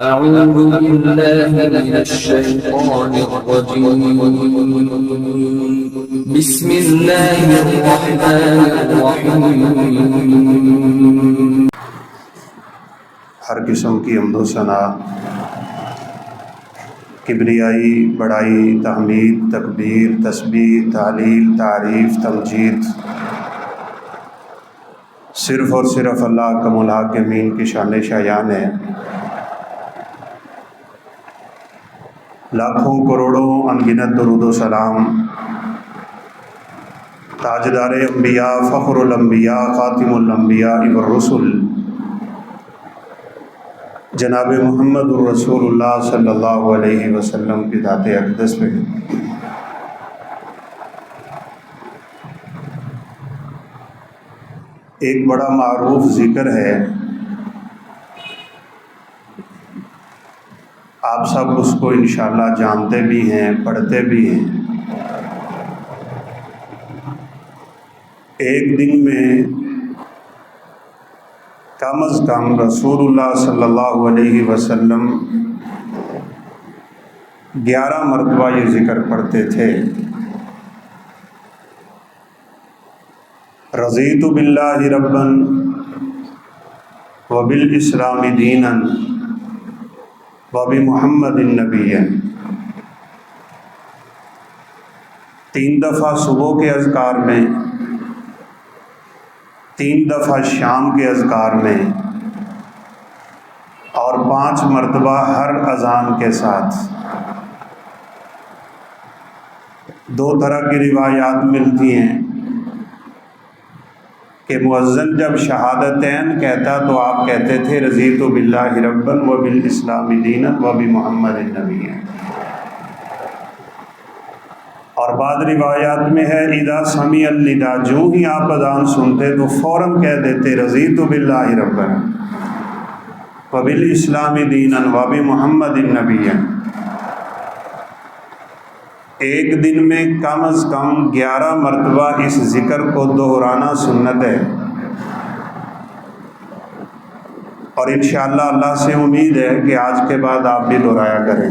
أعوذ بالله من الشيطان الرجيم بسم الله الرحمن الرحيم ہر قسم کی حمد و ثنا، کبریائی، بڑائی، تحمید، تکبیر، تسبیح، تعلیل، تعریف، تمجید صرف اور صرف اللہ کم الحاکمین کی شان شایان ہے۔ لاکھوں کروڑوں انگنت درود و سلام تاجدار انبیاء، فخر الانبیاء، خاتم الانبیاء والرسل جناب محمد الرسول اللہ صلی اللہ علیہ وسلم کی ذات اقدس پہ۔ ایک بڑا معروف ذکر ہے، آپ سب اس کو انشاءاللہ جانتے بھی ہیں، پڑھتے بھی ہیں۔ ایک دن میں کم از کم رسول اللہ صلی اللہ علیہ وسلم 11 مرتبہ یہ ذکر پڑھتے تھے۔ رضیت باللہ ربا وبالاسلام دینا وبمحمد نبیا۔ 3 دفعہ صبح کے اذکار میں، 3 دفعہ شام کے اذکار میں، اور 5 مرتبہ ہر اذان کے ساتھ۔ 2 طرح کی روایات ملتی ہیں کہ مؤذن جب شہادتین کہتا تو آپ کہتے تھے رضیت باللہ ربا وبالاسلام دینا وبمحمد نبیا، اور بعض روایات میں ہے اذا سمع النداء، جو ہی آپ اذان سنتے تو فوراً کہہ دیتے رضیت باللہ ربا وبالاسلام دینا وبمحمد نبیا۔ ایک دن میں کم از کم 11 مرتبہ اس ذکر کو دہرانا سنت ہے، اور انشاءاللہ اللہ سے امید ہے کہ آج کے بعد آپ بھی دہرایا کریں۔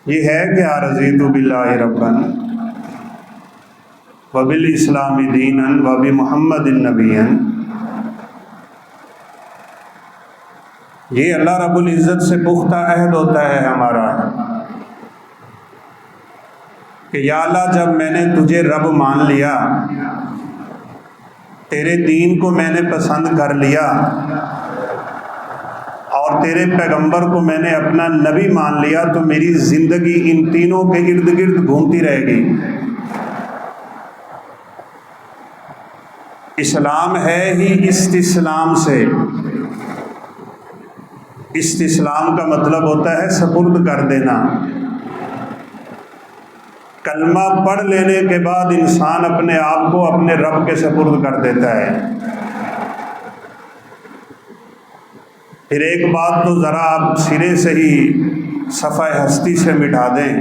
یہ ہے کہ رضیت باللہ ربا وبالاسلام دینا وبمحمد نبیا، یہ اللہ رب العزت سے پختہ عہد ہوتا ہے ہمارا کہ یا اللہ جب میں نے تجھے رب مان لیا، تیرے دین کو میں نے پسند کر لیا، اور تیرے پیغمبر کو میں نے اپنا نبی مان لیا، تو میری زندگی ان تینوں کے ارد گرد گھومتی رہے گی۔ اسلام ہے ہی استسلام سے۔ استسلام کا مطلب ہوتا ہے سپرد کر دینا۔ کلمہ پڑھ لینے کے بعد انسان اپنے آپ کو اپنے رب کے سپرد کر دیتا ہے۔ پھر ایک بات تو ذرا آپ سرے سے ہی صفحہ ہستی سے مٹا دیں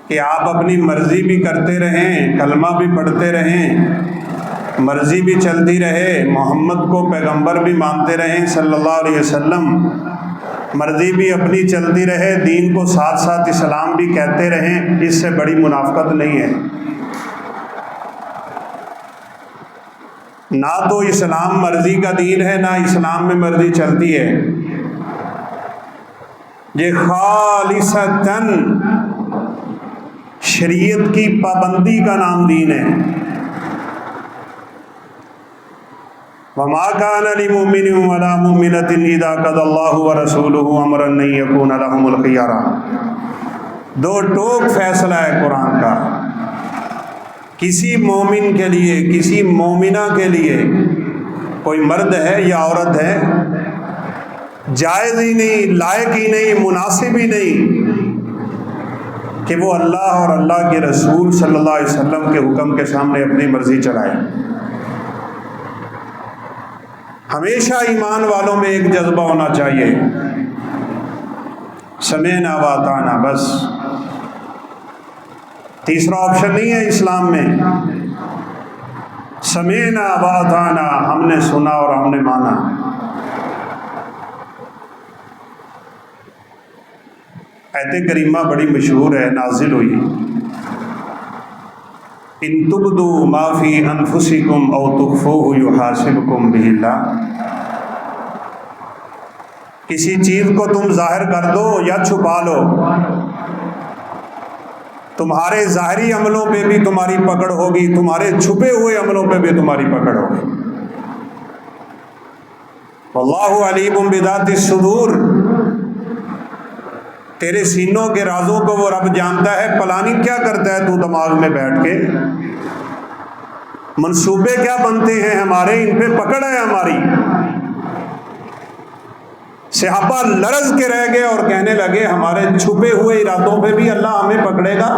کہ آپ اپنی مرضی بھی کرتے رہیں، کلمہ بھی پڑھتے رہیں، مرضی بھی چلتی رہے، محمد کو پیغمبر بھی مانتے رہیں صلی اللہ علیہ وسلم، مرضی بھی اپنی چلتی رہے، دین کو ساتھ ساتھ اسلام بھی کہتے رہیں، اس سے بڑی منافقت نہیں ہے۔ نہ تو اسلام مرضی کا دین ہے، نہ اسلام میں مرضی چلتی ہے۔ یہ خالصتاً شریعت کی پابندی کا نام دین ہے۔ وَمَا كَانَ لِمُؤْمِنٍ وَلَا مُؤْمِنَةٍ إِذَا قَضَى اللَّهُ وَرَسُولُهُ أَمْرًا أَن يَكُونَ لَهُمُ الْخِيَرَةُ۔ 2 ٹوک فیصلہ ہے قرآن کا۔ کسی مومن کے لیے، کسی مومنہ کے لیے، کوئی مرد ہے یا عورت ہے، جائز ہی نہیں، لائق ہی نہیں، مناسب ہی نہیں کہ وہ اللہ اور اللہ کے رسول صلی اللہ علیہ وسلم کے حکم کے سامنے اپنی مرضی چلائے۔ ہمیشہ ایمان والوں میں ایک جذبہ ہونا چاہیے، سمعنا وأطعنا، بس۔ تیسرا آپشن نہیں ہے اسلام میں۔ سمینا و اطعنا، ہم نے سنا اور ہم نے مانا۔ آیت کریمہ بڑی مشہور ہے، نازل ہوئی، ان تبدوا ما فی انفسکم او تخفوہ یحاسبکم بہ اللہ۔ کسی چیز کو تم ظاہر کر دو یا چھپا لو، تمہارے ظاہری عملوں پہ بھی تمہاری پکڑ ہوگی، تمہارے چھپے ہوئے عملوں پہ بھی تمہاری پکڑ ہوگی۔ واللہ علیم بذات الصدور، تیرے سینوں کے رازوں کو وہ رب جانتا ہے۔ پلاننگ کیا کرتا ہے تو دماغ میں بیٹھ کے، منصوبے کیا بنتے ہیں ہمارے، ان پہ پکڑ ہے ہماری۔ صحابہ لرز کے رہ گئے اور کہنے لگے ہمارے چھپے ہوئے ارادوں پہ بھی اللہ ہمیں پکڑے گا۔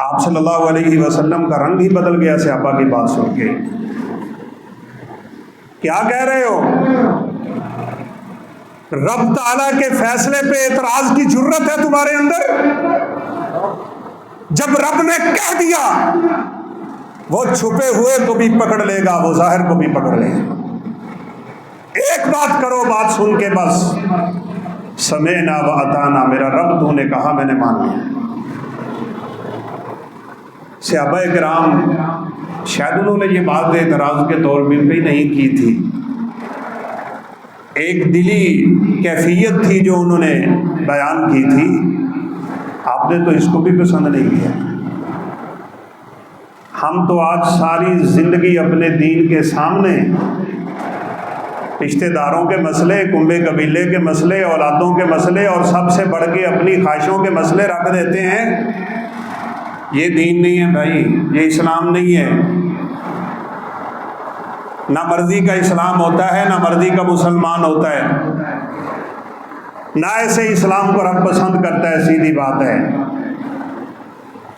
آپ صلی اللہ علیہ وسلم کا رنگ ہی بدل گیا صحابہ کی بات سن کے۔ کیا کہہ رہے ہو؟ رب تعالیٰ کے فیصلے پہ اعتراض کی جرت ہے تمہارے اندر؟ جب رب نے کہہ دیا وہ چھپے ہوئے کو بھی پکڑ لے گا، وہ ظاہر کو بھی پکڑ لے گا۔ ایک بات کرو، بات سن کے بس، سمعنا و اطعنا، میرا رب تو نے کہا میں نے مان لیا۔ صحابہ کرام شاید انہوں نے یہ بات اعتراض کے طور پہ بھی نہیں کی تھی، ایک دلی کیفیت تھی جو انہوں نے بیان کی تھی، آپ نے تو اس کو بھی پسند نہیں کیا۔ ہم تو آج ساری زندگی اپنے دین کے سامنے رشتہ داروں کے مسئلے، کنبے قبیلے کے مسئلے، اولادوں کے مسئلے اور سب سے بڑھ کے اپنی خواہشوں کے مسئلے رکھ دیتے ہیں۔ یہ دین نہیں ہے بھائی، یہ اسلام نہیں ہے۔ نہ مرضی کا اسلام ہوتا ہے، نہ مرضی کا مسلمان ہوتا ہے، نہ ایسے اسلام کو رب پسند کرتا ہے، سیدھی بات ہے۔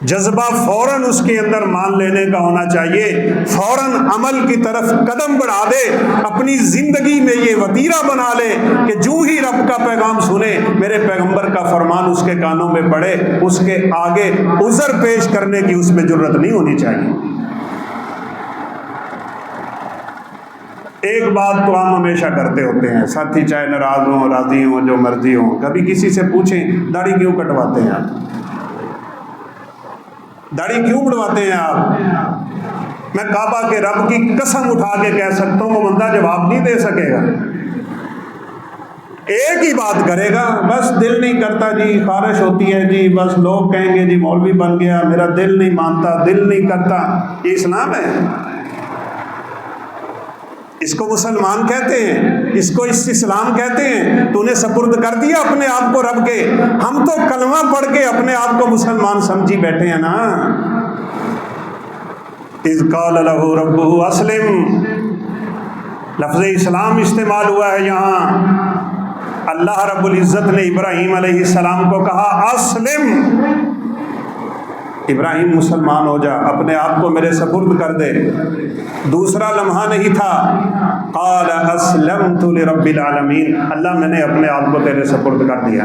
جذبہ فوراً اس کے اندر مان لینے کا ہونا چاہیے، فوراً عمل کی طرف قدم بڑھا دے، اپنی زندگی میں یہ وتیرہ بنا لے کہ جو ہی رب کا پیغام سنے، میرے پیغمبر کا فرمان اس کے کانوں میں پڑے، اس کے آگے عذر پیش کرنے کی اس میں جرت نہیں ہونی چاہیے۔ ایک بات تو ہم ہمیشہ کرتے ہوتے ہیں، ساتھی چاہے ناراض ہوں، راضی ہوں، جو مرضی ہوں، کبھی کسی سے پوچھیں داڑھی کیوں کٹواتے ہیں آپ، داڑھی کیوں بڑھواتے ہیں آپ؟ میں کعبہ کے رب کی قسم اٹھا کے کہہ سکتا ہوں وہ بندہ جواب نہیں دے سکے گا، ایک ہی بات کرے گا، بس دل نہیں کرتا جی، خواہش ہوتی ہے جی، بس لوگ کہیں گے جی مولوی بن گیا، میرا دل نہیں مانتا، دل نہیں کرتا۔ یہ اسلام ہے؟ اس کو مسلمان کہتے ہیں، اس کو اسلام کہتے ہیں؟ تو نے سپرد کر دیا اپنے آپ کو رب کے۔ ہم تو کلمہ پڑھ کے اپنے آپ کو مسلمان سمجھی بیٹھے ہیں نا۔ اذ قال له ربه اسلم، لفظ اسلام استعمال ہوا ہے یہاں۔ اللہ رب العزت نے ابراہیم علیہ السلام کو کہا اسلم، ابراہیم مسلمان ہو جا، اپنے آپ کو میرے سپرد کر دے۔ دوسرا لمحہ نہیں تھا، قال اسلمت لرب العالمین، اللہ میں نے اپنے آپ کو تیرے سپرد کر دیا۔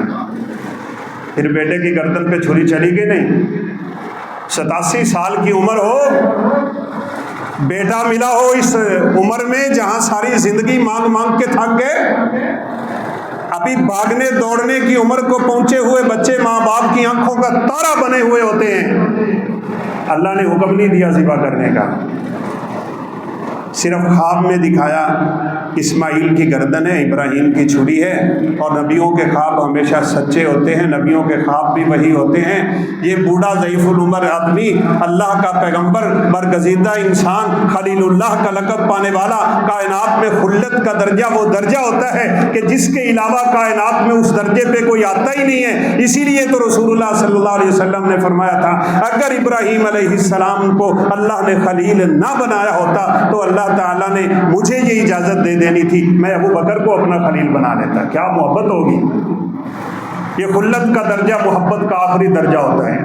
پھر بیٹے کی گردن پہ چھری چلی گئی نہیں؟ 87 سال کی عمر ہو، بیٹا ملا ہو اس عمر میں جہاں ساری زندگی مانگ مانگ کے تھک گئے، ابھی بھاگنے دوڑنے کی عمر کو پہنچے ہوئے بچے ماں باپ کی آنکھوں کا تارا بنے ہوئے ہوتے ہیں، اللہ نے حکم نہیں دیا ذبح کرنے کا، صرف خواب میں دکھایا اسماعیل کی گردن ہے، ابراہیم کی چھری ہے۔ اور نبیوں کے خواب ہمیشہ سچے ہوتے ہیں، نبیوں کے خواب بھی وہی ہوتے ہیں۔ یہ بوڑھا ضعیف العمر آدمی اللہ کا پیغمبر، برگزیدہ انسان، خلیل اللہ کا لقب پانے والا، کائنات میں خلت کا درجہ وہ درجہ ہوتا ہے کہ جس کے علاوہ کائنات میں اس درجے پہ کوئی آتا ہی نہیں ہے۔ اسی لیے تو رسول اللہ صلی اللہ علیہ وسلم نے فرمایا تھا اگر ابراہیم علیہ السلام کو اللہ نے خلیل نہ بنایا ہوتا تو اللہ تعالیٰ نے مجھے یہ اجازت دے دینی تھی، میں ابو بکر کو اپنا خلیل بنا لیتا۔ کیا محبت ہوگی! یہ خلت کا درجہ محبت کا آخری درجہ ہوتا ہے۔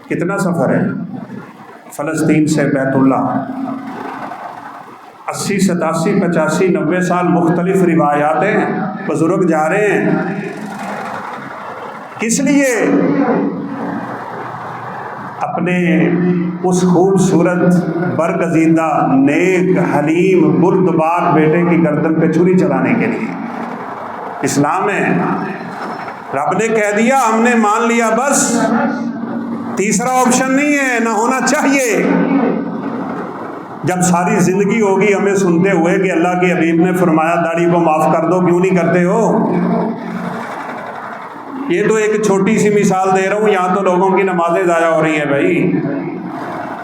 کتنا سفر ہے فلسطین سے بیت اللہ، 80 87 85 90 سال، مختلف روایات ہیں، بزرگ جا رہے ہیں۔ کس لیے؟ اپنے اس خوبصورت برگزیدہ نیک حلیم بردبار بیٹے کی گردن پہ چھری چلانے کے لیے۔ اسلام ہے، رب نے کہہ دیا ہم نے مان لیا، بس تیسرا آپشن نہیں ہے، نہ ہونا چاہیے۔ جب ساری زندگی ہوگی ہمیں سنتے ہوئے کہ اللہ کے حبیب نے فرمایا داڑھی کو معاف کر دو، کیوں نہیں کرتے ہو؟ یہ تو ایک چھوٹی سی مثال دے رہا ہوں، یہاں تو لوگوں کی نمازیں ضائع ہو رہی ہیں بھائی،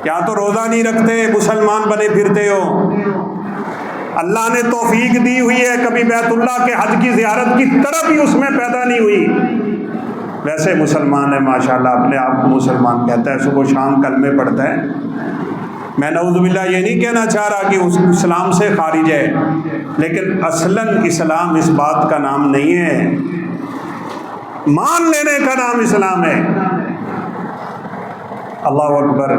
یہاں تو روزہ نہیں رکھتے، مسلمان بنے پھرتے ہو۔ اللہ نے توفیق دی ہوئی ہے، کبھی بیت اللہ کے حج کی زیارت کی طرف ہی اس میں پیدا نہیں ہوئی، ویسے مسلمان ہے ماشاءاللہ، اپنے آپ کو مسلمان کہتا ہے، صبح شام کلمے پڑھتا ہے۔ میں نعوذ باللہ یہ نہیں کہنا چاہ رہا کہ اس اسلام سے خارج ہے، لیکن اصلاً اسلام اس بات کا نام نہیں ہے، مان لینے کا نام اسلام ہے۔ اللہ اکبر۔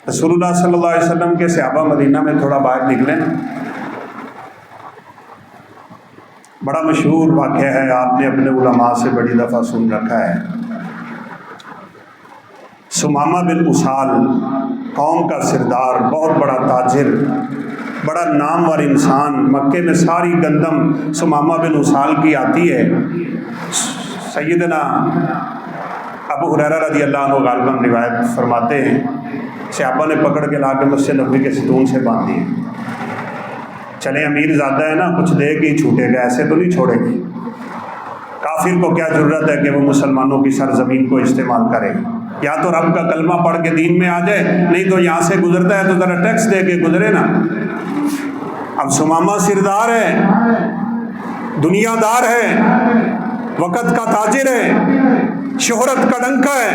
رسول اللہ صلی اللہ علیہ وسلم کے صحابہ مدینہ میں تھوڑا باہر نکلیں، بڑا مشہور واقعہ ہے، آپ نے اپنے علماء سے بڑی دفعہ سن رکھا ہے۔ سمامہ بن اسال قوم کا سردار، بہت بڑا تاجر، بڑا نامور انسان، مکے میں ساری گندم سمامہ بن اسال کی آتی ہے۔ سیدنا ابو ہریرہ رضی اللہ عنہ غالباً روایت فرماتے ہیں، صحابہ نے پکڑ کے لا کے مسجد نبوی کے ستون سے باندھ دیے۔ چلے امیر زیادہ ہے نا، کچھ دے کے ہی چھوٹے گا، ایسے تو نہیں چھوڑے گی، کافر کو کیا ضرورت ہے کہ وہ مسلمانوں کی سرزمین کو استعمال کرے، یا تو رب کا کلمہ پڑھ کے دین میں آ جائے، نہیں تو یہاں سے گزرتا ہے تو ذرا ٹیکس دے کے گزرے نا۔ اب سمامہ سردار ہے، دنیا دار ہے، وقت کا تاجر ہے، شہرت کا ڈنکا ہے،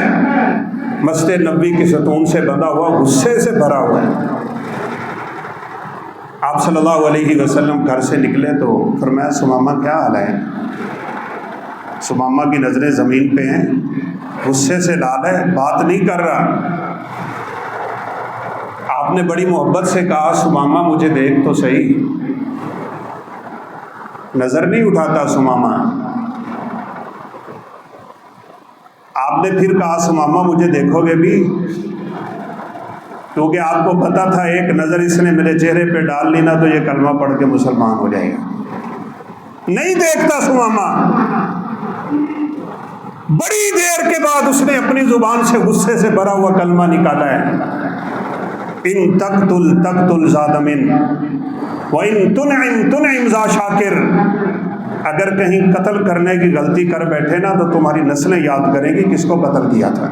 مسجد نبوی کے ستون سے بندھا ہوا، غصے سے بھرا ہوا ہے۔ آپ صلی اللہ علیہ وسلم گھر سے نکلے تو فرمایا سمامہ کیا حال ہے؟ سمامہ کی نظریں زمین پہ ہیں، غصے سے لال ہے، بات نہیں کر رہا۔ آپ نے بڑی محبت سے کہا سمامہ مجھے دیکھ تو صحیح، نظر نہیں اٹھاتا سمامہ۔ آپ نے پھر کہا سمامہ مجھے دیکھو گے بھی؟ کیونکہ آپ کو پتا تھا ایک نظر اس نے میرے چہرے پہ ڈال لی نا تو یہ کلمہ پڑھ کے مسلمان ہو جائے گا۔ نہیں دیکھتا سمامہ۔ بڑی دیر کے بعد اس نے اپنی زبان سے غصے سے بھرا ہوا کلمہ نکالا ہے، ان تقتل ذا دم وان تنعم ذا شاکر۔ اگر کہیں قتل کرنے کی غلطی کر بیٹھے نا تو تمہاری نسلیں یاد کریں گی کس کو قتل کیا تھا،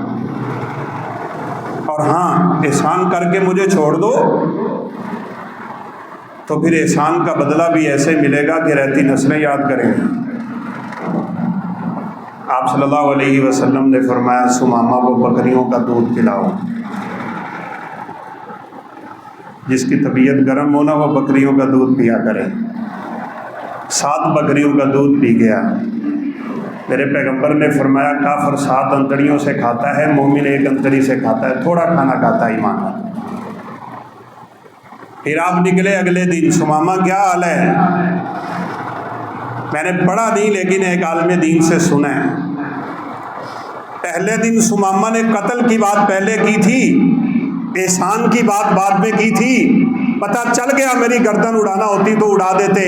اور ہاں احسان کر کے مجھے چھوڑ دو تو پھر احسان کا بدلہ بھی ایسے ملے گا کہ رہتی نسلیں یاد کریں گی۔ آپ صلی اللہ علیہ وسلم نے فرمایا سمامہ کو بکریوں کا دودھ پلاؤ، جس کی طبیعت گرم ہونا وہ بکریوں کا دودھ پیا کرے۔ 7 بکریوں کا دودھ پی گیا۔ میرے پیغمبر نے فرمایا کافر 7 انتڑیوں سے کھاتا ہے، مومن 1 انتڑی سے کھاتا ہے، تھوڑا کھانا کھاتا ہے ایمان۔ پھر آپ نکلے اگلے دن، سمامہ کیا حال ہے؟ میں نے پڑھا نہیں لیکن ایک عالم دین سے سنا ہے، پہلے دن سمامہ نے قتل کی بات پہلے کی تھی، احسان کی بات بعد میں کی تھی، پتہ چل گیا میری گردن اڑانا ہوتی تو اڑا دیتے۔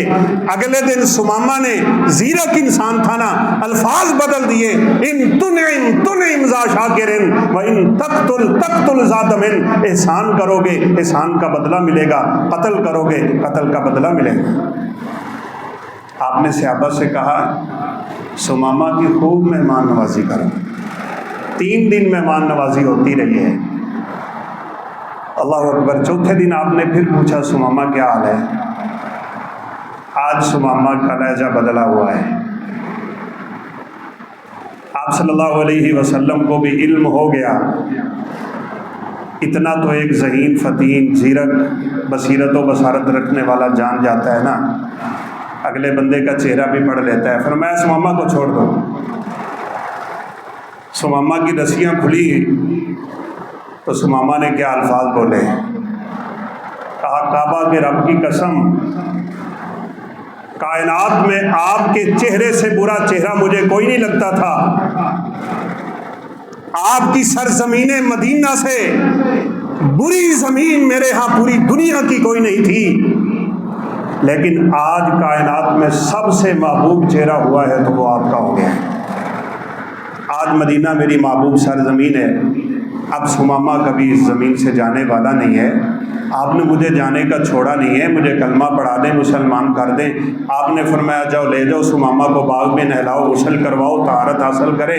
اگلے دن سمامہ نے، زیرک انسان تھا نا، الفاظ بدل دیے، ان تنعم ذا شاکر وان تقتل ذا دم۔ احسان کرو گے احسان کا بدلہ ملے گا، قتل کرو گے قتل کا بدلہ ملے گا۔ آپ نے صحابہ سے کہا سمامہ کی خوب مہمان نوازی کرو۔ 3 دن مہمان نوازی ہوتی رہی ہے۔ اللہ اکبر۔ چوتھے دن آپ نے پھر پوچھا سمامہ کیا حال ہے؟ آج سمامہ کا لہجہ بدلا ہوا ہے۔ آپ صلی اللہ علیہ وسلم کو بھی علم ہو گیا، اتنا تو ایک ذہین فتین زیرک بصیرت و بصارت رکھنے والا جان جاتا ہے نا، اگلے بندے کا چہرہ بھی پڑھ لیتا ہے۔ فرمایا سمامہ کو چھوڑ دو۔ سمامہ کی رسیاں کھلی تو سمامہ نے کیا الفاظ بولے، کہا کعبہ کے رب کی قسم، کائنات میں آپ کے چہرے سے برا چہرہ مجھے کوئی نہیں لگتا تھا، آپ کی سرزمین مدینہ سے بری زمین میرے ہاں پوری دنیا کی کوئی نہیں تھی، لیکن آج کائنات میں سب سے محبوب چہرہ ہوا ہے تو وہ آپ کا ہو گیا ہے۔ آج مدینہ میری محبوب سرزمین ہے، اب ثمامہ کبھی اس زمین سے جانے والا نہیں ہے، آپ نے مجھے جانے کا چھوڑا نہیں ہے، مجھے کلمہ پڑھا دیں، مسلمان کر دیں۔ آپ نے فرمایا جاؤ لے جاؤ ثمامہ کو باغ میں نہلاؤ، غسل کرواؤ، طہارت حاصل کرے،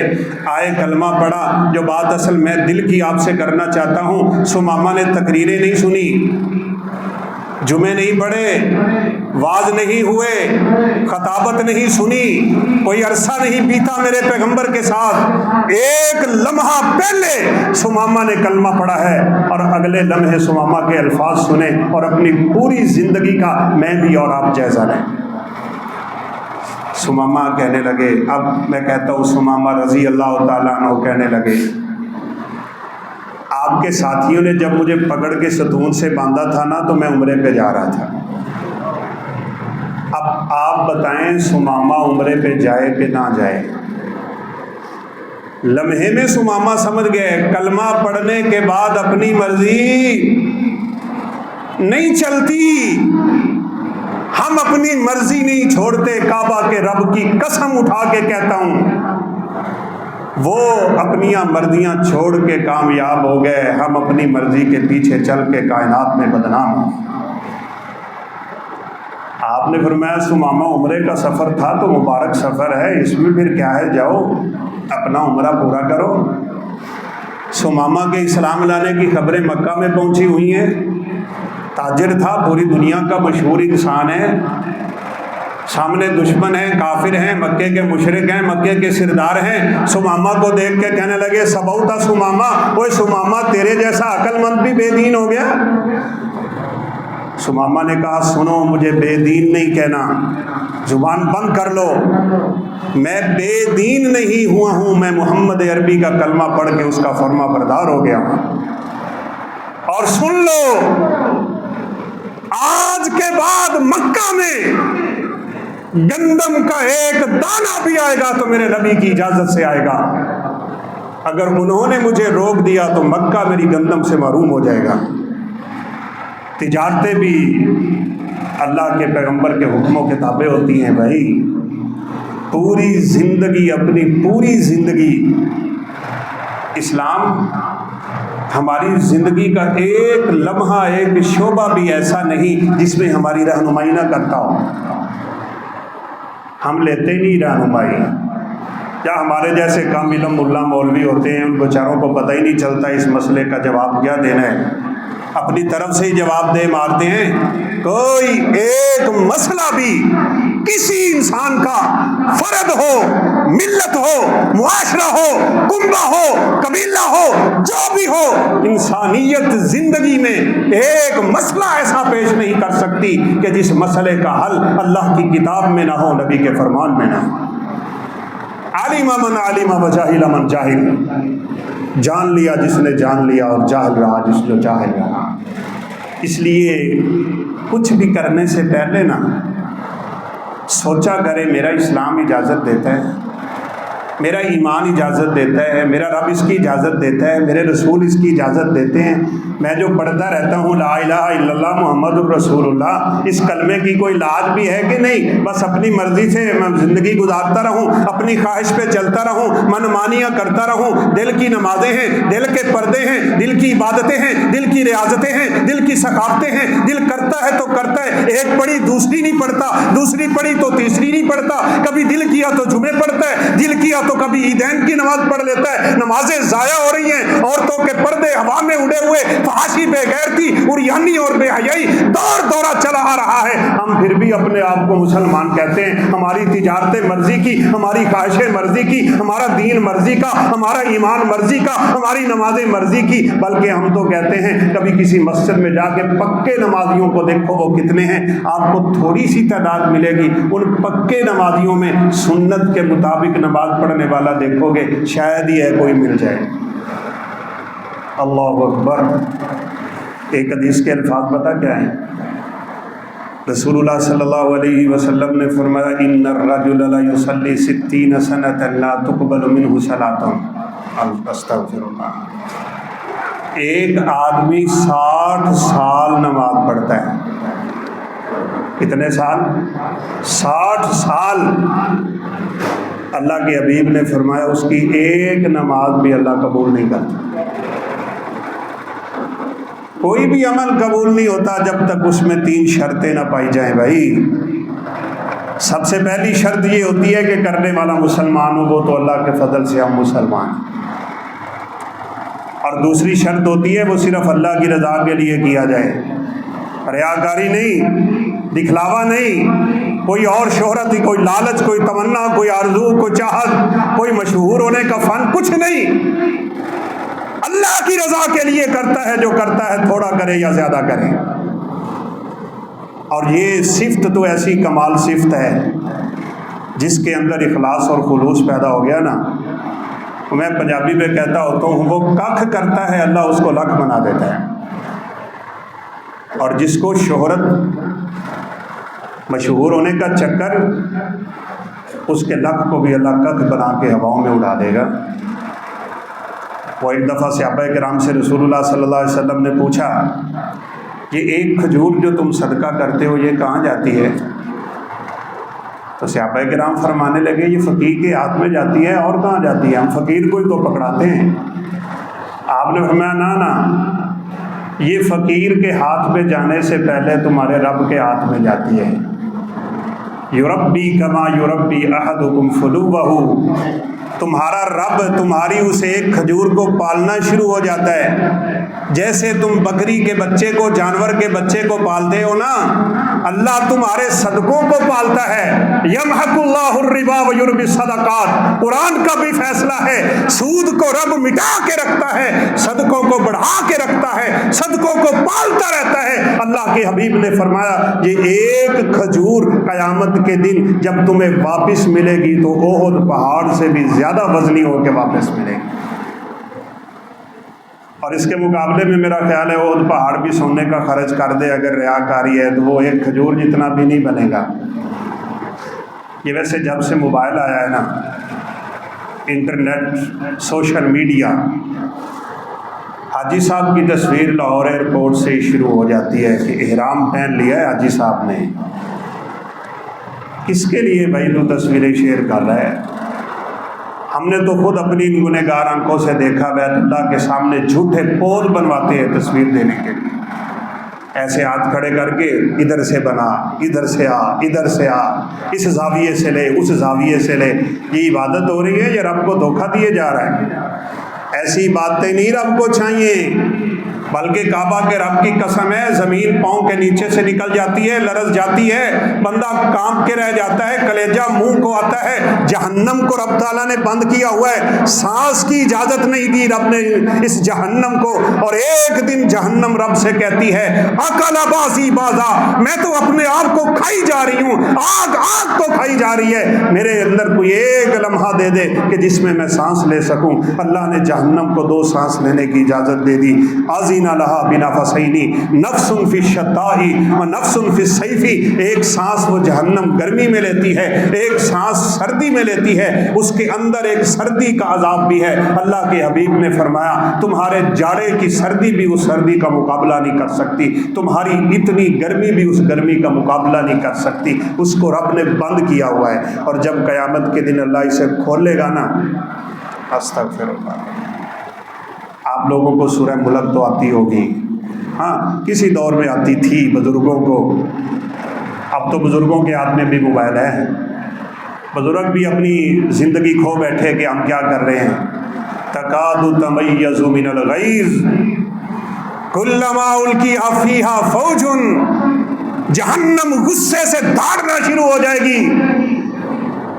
آئے کلمہ پڑھا۔ جو بات اصل میں دل کی آپ سے کرنا چاہتا ہوں، ثمامہ نے تقریریں نہیں سنی، جمعے نہیں پڑھے، واز نہیں ہوئے، خطابت نہیں سنی، کوئی عرصہ نہیں بیتا میرے پیغمبر کے ساتھ، ایک لمحہ پہلے ثمامہ نے کلمہ پڑھا ہے اور اگلے لمحے ثمامہ کے الفاظ سنے، اور اپنی پوری زندگی کا میں بھی اور آپ جائزہ لیں۔ ثمامہ کہنے لگے، اب میں کہتا ہوں ثمامہ رضی اللہ تعالیٰ عنہ کہنے لگے، آپ کے ساتھیوں نے جب مجھے پکڑ کے ستون سے باندھا تھا نا تو میں عمرے پہ جا رہا تھا، اب آپ بتائیں ثمامہ عمرے پہ جائے کہ نہ جائے؟ لمحے میں ثمامہ سمجھ گئے کلمہ پڑھنے کے بعد اپنی مرضی نہیں چلتی، ہم اپنی مرضی نہیں چھوڑتے، کعبہ کے رب کی قسم اٹھا کے کہتا ہوں، وہ اپنیاں مرضیاں چھوڑ کے کامیاب ہو گئے، ہم اپنی مرضی کے پیچھے چل کے کائنات میں بدنام ہوں۔ آپ نے فرمایا ثمامہ عمرے کا سفر تھا تو مبارک سفر ہے، اس میں پھر کیا ہے، جاؤ اپنا عمرہ پورا کرو۔ ثمامہ کے اسلام لانے کی خبریں مکہ میں پہنچی ہوئی ہیں، تاجر تھا، پوری دنیا کا مشہور انسان ہے، سامنے دشمن ہیں، کافر ہیں، مکے کے مشرک ہیں، مکے کے سردار ہیں، ثمامہ کو دیکھ کے کہنے لگے سبوتا ثمامہ، اوے ثمامہ تیرے جیسا عقل مند بھی بے دین ہو گیا۔ ثمامہ نے کہا سنو، مجھے بے دین نہیں کہنا، زبان بند کر لو، میں بے دین نہیں ہوا ہوں، میں محمد عربی کا کلمہ پڑھ کے اس کا فرما بردار ہو گیا ہوں۔ اور سن لو، آج کے بعد مکہ میں گندم کا ایک دانہ بھی آئے گا تو میرے نبی کی اجازت سے آئے گا، اگر انہوں نے مجھے روک دیا تو مکہ میری گندم سے محروم ہو جائے گا۔ تجارتیں بھی اللہ کے پیغمبر کے حکموں کے تابع ہوتی ہیں بھائی، پوری زندگی، اپنی پوری زندگی اسلام ہماری زندگی کا ایک لمحہ، ایک شعبہ بھی ایسا نہیں جس میں ہماری رہنمائی نہ کرتا ہو۔ ہم لیتے نہیں رہنمائی، یا ہمارے جیسے کم علم ملا مولوی ہوتے ہیں، ان بیچاروں کو پتہ ہی نہیں چلتا اس مسئلے کا جواب کیا دینا ہے، اپنی طرف سے ہی جواب دے مارتے ہیں۔ کوئی ایک مسئلہ بھی کسی انسان کا، فرد ہو، ملت ہو، معاشرہ ہو، کنبہ ہو، قبیلہ ہو، جو بھی ہو، انسانیت زندگی میں ایک مسئلہ ایسا پیش نہیں کر سکتی کہ جس مسئلے کا حل اللہ کی کتاب میں نہ ہو، نبی کے فرمان میں نہ ہو۔ علم من علم و جاہل من جاہل، جان لیا جس نے جان لیا اور جاہل رہا جس جو جاہل رہا۔ اس لیے کچھ بھی کرنے سے پہلے نا سوچا کرے میرا اسلام اجازت دیتا ہے، میرا ایمان اجازت دیتا ہے، میرا رب اس کی اجازت دیتا ہے، میرے رسول اس کی اجازت دیتے ہیں، میں جو پڑھتا رہتا ہوں لا الہ الا اللہ محمد الرسول اللہ، اس کلمے کی کوئی لاج بھی ہے کہ نہیں؟ بس اپنی مرضی سے میں زندگی گزارتا رہوں، اپنی خواہش پہ چلتا رہوں، من مانیاں کرتا رہوں؟ دل کی نمازیں ہیں، دل کے پردے ہیں، دل کی عبادتیں ہیں، دل کی ریاضتیں ہیں، دل کی ثقافتیں ہیں، دل کرتا ہے تو کرتا ہے، ایک پڑھی دوسری نہیں پڑھتا، دوسری پڑھی تو تیسری نہیں پڑھتا، کبھی دل کیا تو جمعے پڑھتا ہے، دل کیا تو کبھی عیدین کی نماز پڑھ لیتا ہے۔ نمازیں ضائع ہو رہی ہیں، عورتوں کے پردے ہوا میں اڑے ہوئے، فحاشی، بے غیرتی، عریانی اور بے حیائی دورہ چلا آ رہا ہے، ہم پھر بھی اپنے آپ کو مسلمان کہتے ہیں۔ ہماری تجارتیں مرضی کی، ہماری خواہشیں مرضی کی، ہمارا دین مرضی کا، ہمارا ایمان مرضی کا، ہماری نمازیں مرضی کی، بلکہ ہم تو کہتے ہیں کبھی کسی مسجد میں جا کے پکے نمازیوں کو دیکھو وہ کتنے ہیں، آپ کو تھوڑی سی تعداد ملے گی، ان پکے نمازیوں میں سنت کے مطابق نماز پڑھنے والا دیکھو گے شاید ہی ہے کوئی مل جائے۔ اللہ اکبر۔ ایک حدیث کے الفاظ پتہ کیا ہیں؟ رسول اللہ صلی اللہ علیہ وسلم نے فرمایا ان الرجل لا یصلی 60 سنۃ لا تقبل منہ صلاۃ. استغفر اللہ. ایک آدمی 60 سال نماز پڑھتا ہے. کتنے سال؟ 60 سال. اللہ کے حبیب نے فرمایا اس کی ایک نماز بھی اللہ قبول نہیں کرتا. کوئی بھی عمل قبول نہیں ہوتا جب تک اس میں 3 شرطیں نہ پائی جائیں بھائی. سب سے پہلی شرط یہ ہوتی ہے کہ کرنے والا مسلمان ہو، وہ تو اللہ کے فضل سے ہم مسلمان ہیں. اور دوسری شرط ہوتی ہے وہ صرف اللہ کی رضا کے لیے کیا جائے، ریاکاری نہیں، دکھلاوا نہیں، کوئی اور شہرت، کوئی لالچ، کوئی تمنا، کوئی آرزو، کوئی چاہت، کوئی مشہور ہونے کا فن، کچھ نہیں. اللہ کی رضا کے لیے کرتا ہے، جو کرتا ہے تھوڑا کرے یا زیادہ کرے. اور یہ صفت تو ایسی کمال صفت ہے جس کے اندر اخلاص اور خلوص پیدا ہو گیا نا. میں پنجابی میں کہتا ہوتا ہوں وہ ککھ کرتا ہے اللہ اس کو لکھ بنا دیتا ہے. اور جس کو شہرت، مشہور ہونے کا چکر، اس کے لکھ کو بھی اللہ ککھ بنا کے ہواؤں میں اڑا دے گا. وہ ایک دفعہ صحابہ کرام سے رسول اللہ صلی اللہ علیہ وسلم نے پوچھا یہ ایک کھجور جو تم صدقہ کرتے ہو یہ کہاں جاتی ہے؟ تو صحابہ کرام فرمانے لگے یہ فقیر کے ہاتھ میں جاتی ہے، اور کہاں جاتی ہے؟ ہم فقیر کو ہی تو پکڑاتے ہیں. آپ نے فرمایا نا، یہ فقیر کے ہاتھ میں جانے سے پہلے تمہارے رب کے ہاتھ میں جاتی ہے. یربی کما یربی احدکم فلوہ. تمہارا رب تمہاری اس ایک کھجور کو پالنا شروع ہو جاتا ہے جیسے تم بکری کے بچے کو، جانور کے بچے کو پالتے ہو نا، اللہ تمہارے صدقوں کو پالتا ہے. یمحق اللہ الربا ویربی الصدقات. قرآن کا بھی فیصلہ ہے، سود کو رب مٹا کے رکھتا ہے، صدقوں کو بڑھا کے رکھتا ہے، صدقوں کو پالتا رہتا ہے. اللہ کے حبیب نے فرمایا یہ ایک کھجور قیامت کے دن جب تمہیں واپس ملے گی تو احد پہاڑ سے بھی زیادہ وزنی ہو کے واپس ملے گی. اور اس کے مقابلے میں میرا خیال ہے احد پہاڑ بھی سونے کا خرچ کر دے اگر ریاکاری ہے تو وہ ایک کھجور جتنا بھی نہیں بنے گا. یہ ویسے جب سے موبائل آیا ہے نا، انٹرنیٹ، سوشل میڈیا، حاجی صاحب کی تصویر لاہور ایئرپورٹ سے شروع ہو جاتی ہے کہ احرام پہن لیا ہے حاجی صاحب نے. کس کے لیے بھائی تو تصویریں شیئر کر رہا ہے؟ ہم نے تو خود اپنی گنہگار آنکھوں سے دیکھا بیت اللہ کے سامنے جھوٹے پوز بنواتے ہیں تصویر دینے کے لیے. ایسے ہاتھ کھڑے کر کے ادھر سے بنا، ادھر سے آ، ادھر سے آ، اس زاویے سے لے، اس زاویے سے لے. یہ عبادت ہو رہی ہے یہ رب کو دھوکہ دیے جا رہا ہے. ایسی باتیں نہیں رب کو چاہیے، بلکہ کعبہ کے رب کی قسم ہے زمین پاؤں کے نیچے سے نکل جاتی ہے، لرز جاتی ہے، بندہ کانپ کے رہ جاتا ہے، کلیجہ منہ کو آتا ہے. جہنم کو رب تعالیٰ نے بند کیا ہوا ہے، سانس کی اجازت نہیں دی رب نے اس جہنم کو. اور ایک دن جہنم رب سے کہتی ہے اکلا بازی بازا، میں تو اپنے آپ کو کھائی جا رہی ہوں، آگ آگ کو کھائی جا رہی ہے، میرے اندر کوئی ایک لمحہ دے دے کہ جس میں میں سانس لے سکوں. اللہ نے جہنم کو 2 سانس لینے کی اجازت دے دی. آزینا لہا بنفسینی نفس فی الشتاء و نفس فی الصیف. ایک سانس وہ جہنم گرمی میں لیتی ہے، ایک سانس سردی میں لیتی ہے، اس کے اندر ایک سردی کا عذاب بھی ہے. اللہ کے حبیب نے فرمایا تمہارے جاڑے کی سردی بھی اس سردی کا مقابلہ نہیں کر سکتی، تمہاری اتنی گرمی بھی اس گرمی کا مقابلہ نہیں کر سکتی. اس کو رب نے بند کیا ہوا ہے. اور جب قیامت کے دن اللہ اسے کھولے گا نا، استغفر اللہ. آپ لوگوں کو سورہ ملک تو آتی ہوگی، ہاں کسی دور میں آتی تھی بزرگوں کو. اب تو بزرگوں کے ہاتھ میں بھی موبائل ہے، بزرگ بھی اپنی زندگی کھو بیٹھے کہ ہم کیا کر رہے ہیں. تکاد تمیز من الغیظ کلما القی فیہا فوج. جہنم غصے سے دھاڑنا شروع ہو جائے گی،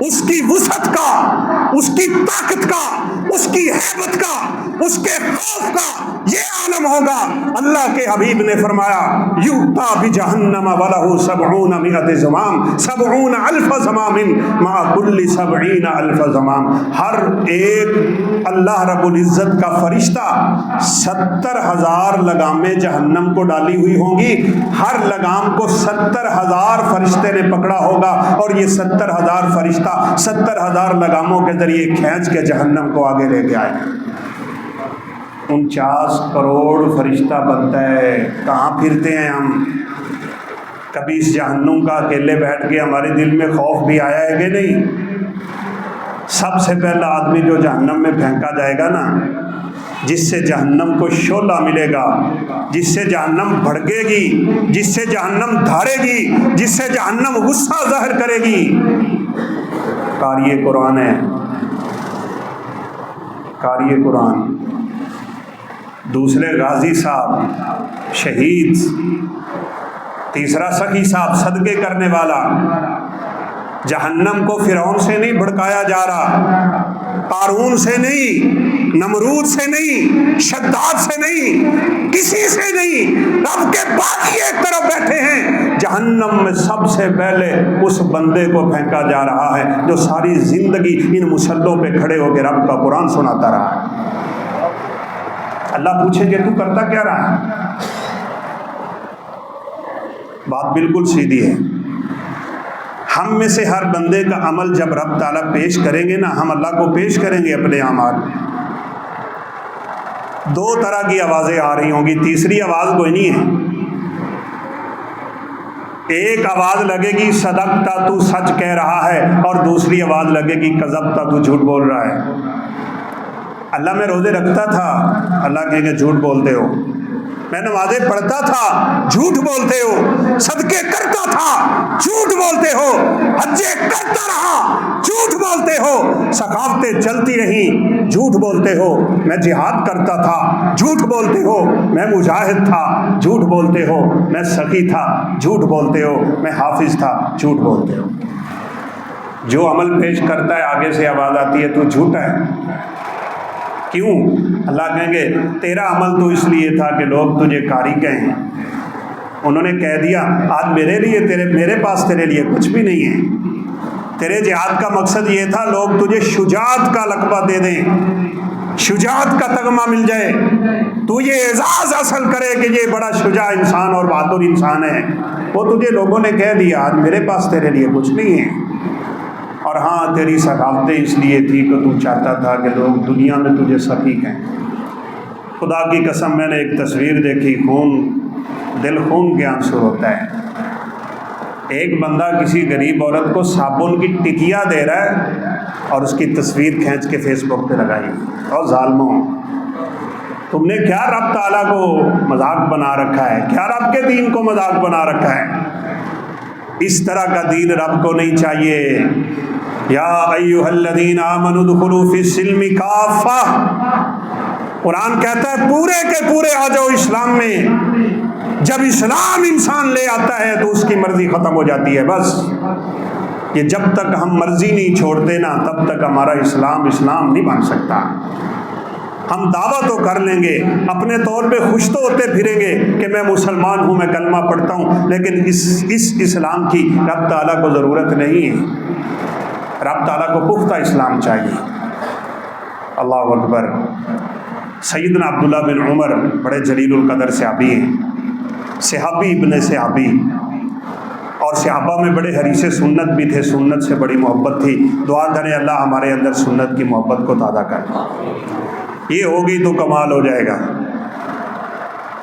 اس کی وسعت کا اس کی طاقت کا، اس کی ہیبت کا، اس کے خوف کا یہ عالم ہوگا۔ اللہ کے حبیب نے فرمایا یؤتی بجہنم ولہ سبعون مئۃ زمام، 70,000 زمام مع کل 70,000 زمام۔ ہر ایک اللہ رب العزت کا فرشتہ 70,000 لگامیں جہنم کو ڈالی ہوئی ہوں گی، ہر لگام کو 70,000 فرشتے نے پکڑا ہوگا، اور یہ 70,000 فرشتہ 70,000 لگاموں کے ذریعے کھینچ کے جہنم کو آگے لے کے آئے۔ 49 کروڑ فرشتہ بنتا ہے، کہاں پھرتے ہیں ہم؟ کبھی اس جہنم کا اکیلے بیٹھ کے ہمارے دل میں خوف بھی آیا ہے کہ نہیں؟ سب سے پہلا آدمی جو جہنم میں پھینکا جائے گا نا، جس سے جہنم کو شعلہ ملے گا، جس سے جہنم بھڑکے گی، جس سے جہنم دھارے گی، جس سے جہنم غصہ ظاہر کرے گی، قاری قرآن ہے، قاری قرآن۔ دوسرے غازی صاحب، شہید، تیسرا سخی صاحب، صدقے کرنے والا۔ جہنم کو فرعون سے نہیں بھڑکایا جا رہا، قارون سے نہیں، نمرود سے نہیں، شداد سے نہیں، کسی سے نہیں، رب کے باقی ایک طرف بیٹھے ہیں۔ جہنم میں سب سے پہلے اس بندے کو پھینکا جا رہا ہے جو ساری زندگی ان مسلوں پہ کھڑے ہو کے رب کا قرآن سناتا رہا۔ اللہ پوچھیں گے تو کرتا کیا رہا ہے؟ بات بالکل سیدھی ہے۔ ہم میں سے ہر بندے کا عمل جب رب تعالیٰ پیش کریں گے نا، ہم اللہ کو پیش کریں گے اپنے اعمال، 2 طرح کی آوازیں آ رہی ہوں گی، تیسری آواز کوئی نہیں ہے۔ ایک آواز لگے گی صدقتا، تو سچ کہہ رہا ہے، اور دوسری آواز لگے گی کذبتا، تو جھوٹ بول رہا ہے۔ اللہ میں روزے رکھتا تھا، اللہ کہیں گے جھوٹ بولتے ہو۔ میں نمازیں پڑھتا تھا، جھوٹ بولتے ہو۔ صدقے کرتا تھا، جھوٹ بولتے ہو۔ حجیں کرتا رہا، جھوٹ بولتے ہو۔ ثقافتیں چلتی رہیں، جھوٹ بولتے ہو۔ میں جہاد کرتا تھا، جھوٹ بولتے ہو۔ میں مجاہد تھا، جھوٹ بولتے ہو۔ میں سخی تھا، جھوٹ بولتے ہو۔ میں حافظ تھا، جھوٹ بولتے ہو۔ جو عمل پیش کرتا ہے آگے سے آواز آتی ہے تو جھوٹا ہے۔ کیوں؟ اللہ کہیں گے تیرا عمل تو اس لیے تھا کہ لوگ تجھے قاری کہیں، انہوں نے کہہ دیا آج میرے لیے میرے پاس تیرے لیے کچھ بھی نہیں ہے۔ تیرے جہاد کا مقصد یہ تھا لوگ تجھے شجاعت کا لقبہ دے دیں، شجاعت کا تغمہ مل جائے، تو یہ اعزاز حاصل کرے کہ یہ بڑا شجاع انسان اور بہادر انسان ہے۔ وہ تجھے لوگوں نے کہہ دیا آج میرے پاس تیرے لیے کچھ نہیں ہے۔ اور ہاں تیری ثقافتیں اس لیے تھی کہ تو چاہتا تھا کہ لوگ دنیا میں تجھے سخی کہیں۔ خدا کی قسم میں نے ایک تصویر دیکھی، دل خون کے آنسو ہوتا ہے۔ ایک بندہ کسی غریب عورت کو صابن کی ٹکیا دے رہا ہے اور اس کی تصویر کھینچ کے فیس بک پہ لگائی۔ اور ظالموں، تم نے کیا رب تعالیٰ کو مذاق بنا رکھا ہے؟ کیا رب کے دین کو مذاق بنا رکھا ہے؟ اس طرح کا دین رب کو نہیں چاہیے۔ یا ایھا الذین آمنوا ادخلوا فی السلم کافہ، قرآن کہتا ہے پورے کے پورے آ جاؤ اسلام میں۔ جب اسلام انسان لے آتا ہے تو اس کی مرضی ختم ہو جاتی ہے۔ بس یہ جب تک ہم مرضی نہیں چھوڑتے نا تب تک ہمارا اسلام نہیں بن سکتا۔ ہم دعویٰ تو کر لیں گے، اپنے طور پہ خوش تو ہوتے پھریں گے کہ میں مسلمان ہوں، میں کلمہ پڑھتا ہوں، لیکن اس اسلام کی رب تعالیٰ کو ضرورت نہیں ہے۔ رب تعالیٰ کو پختہ اسلام چاہیے۔ اللہ اکبر۔ سیدنا عبداللہ بن عمر بڑے جلیل القدر صحابی ہیں، صحابی ابن صحابی، اور صحابہ میں بڑے حریص سنت بھی تھے، سنت سے بڑی محبت تھی۔ دعا کریں اللہ ہمارے اندر سنت کی محبت کو تازہ کر، یہ ہوگی تو کمال ہو جائے گا۔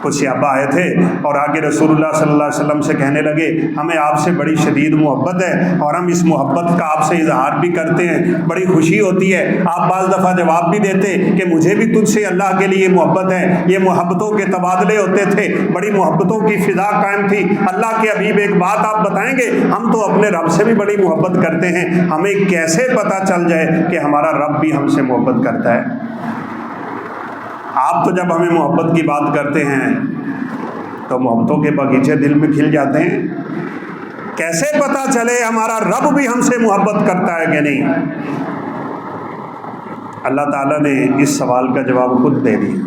کچھ صحابہ آئے تھے اور آگے رسول اللہ صلی اللہ علیہ وسلم سے کہنے لگے ہمیں آپ سے بڑی شدید محبت ہے اور ہم اس محبت کا آپ سے اظہار بھی کرتے ہیں، بڑی خوشی ہوتی ہے۔ آپ بعض دفعہ جواب بھی دیتے کہ مجھے بھی تجھ سے اللہ کے لیے محبت ہے۔ یہ محبتوں کے تبادلے ہوتے تھے، بڑی محبتوں کی فضا قائم تھی۔ اللہ کے حبیب ایک بات آپ بتائیں گے، ہم تو اپنے رب سے بھی بڑی محبت کرتے ہیں، ہمیں کیسے پتہ چل جائے کہ ہمارا رب بھی ہم سے محبت کرتا ہے؟ آپ تو جب ہمیں محبت کی بات کرتے ہیں تو محبتوں کے باغیچے دل میں کھل جاتے ہیں۔ کیسے پتہ چلے ہمارا رب بھی ہم سے محبت کرتا ہے کہ نہیں؟ اللہ تعالیٰ نے اس سوال کا جواب خود دے دیا،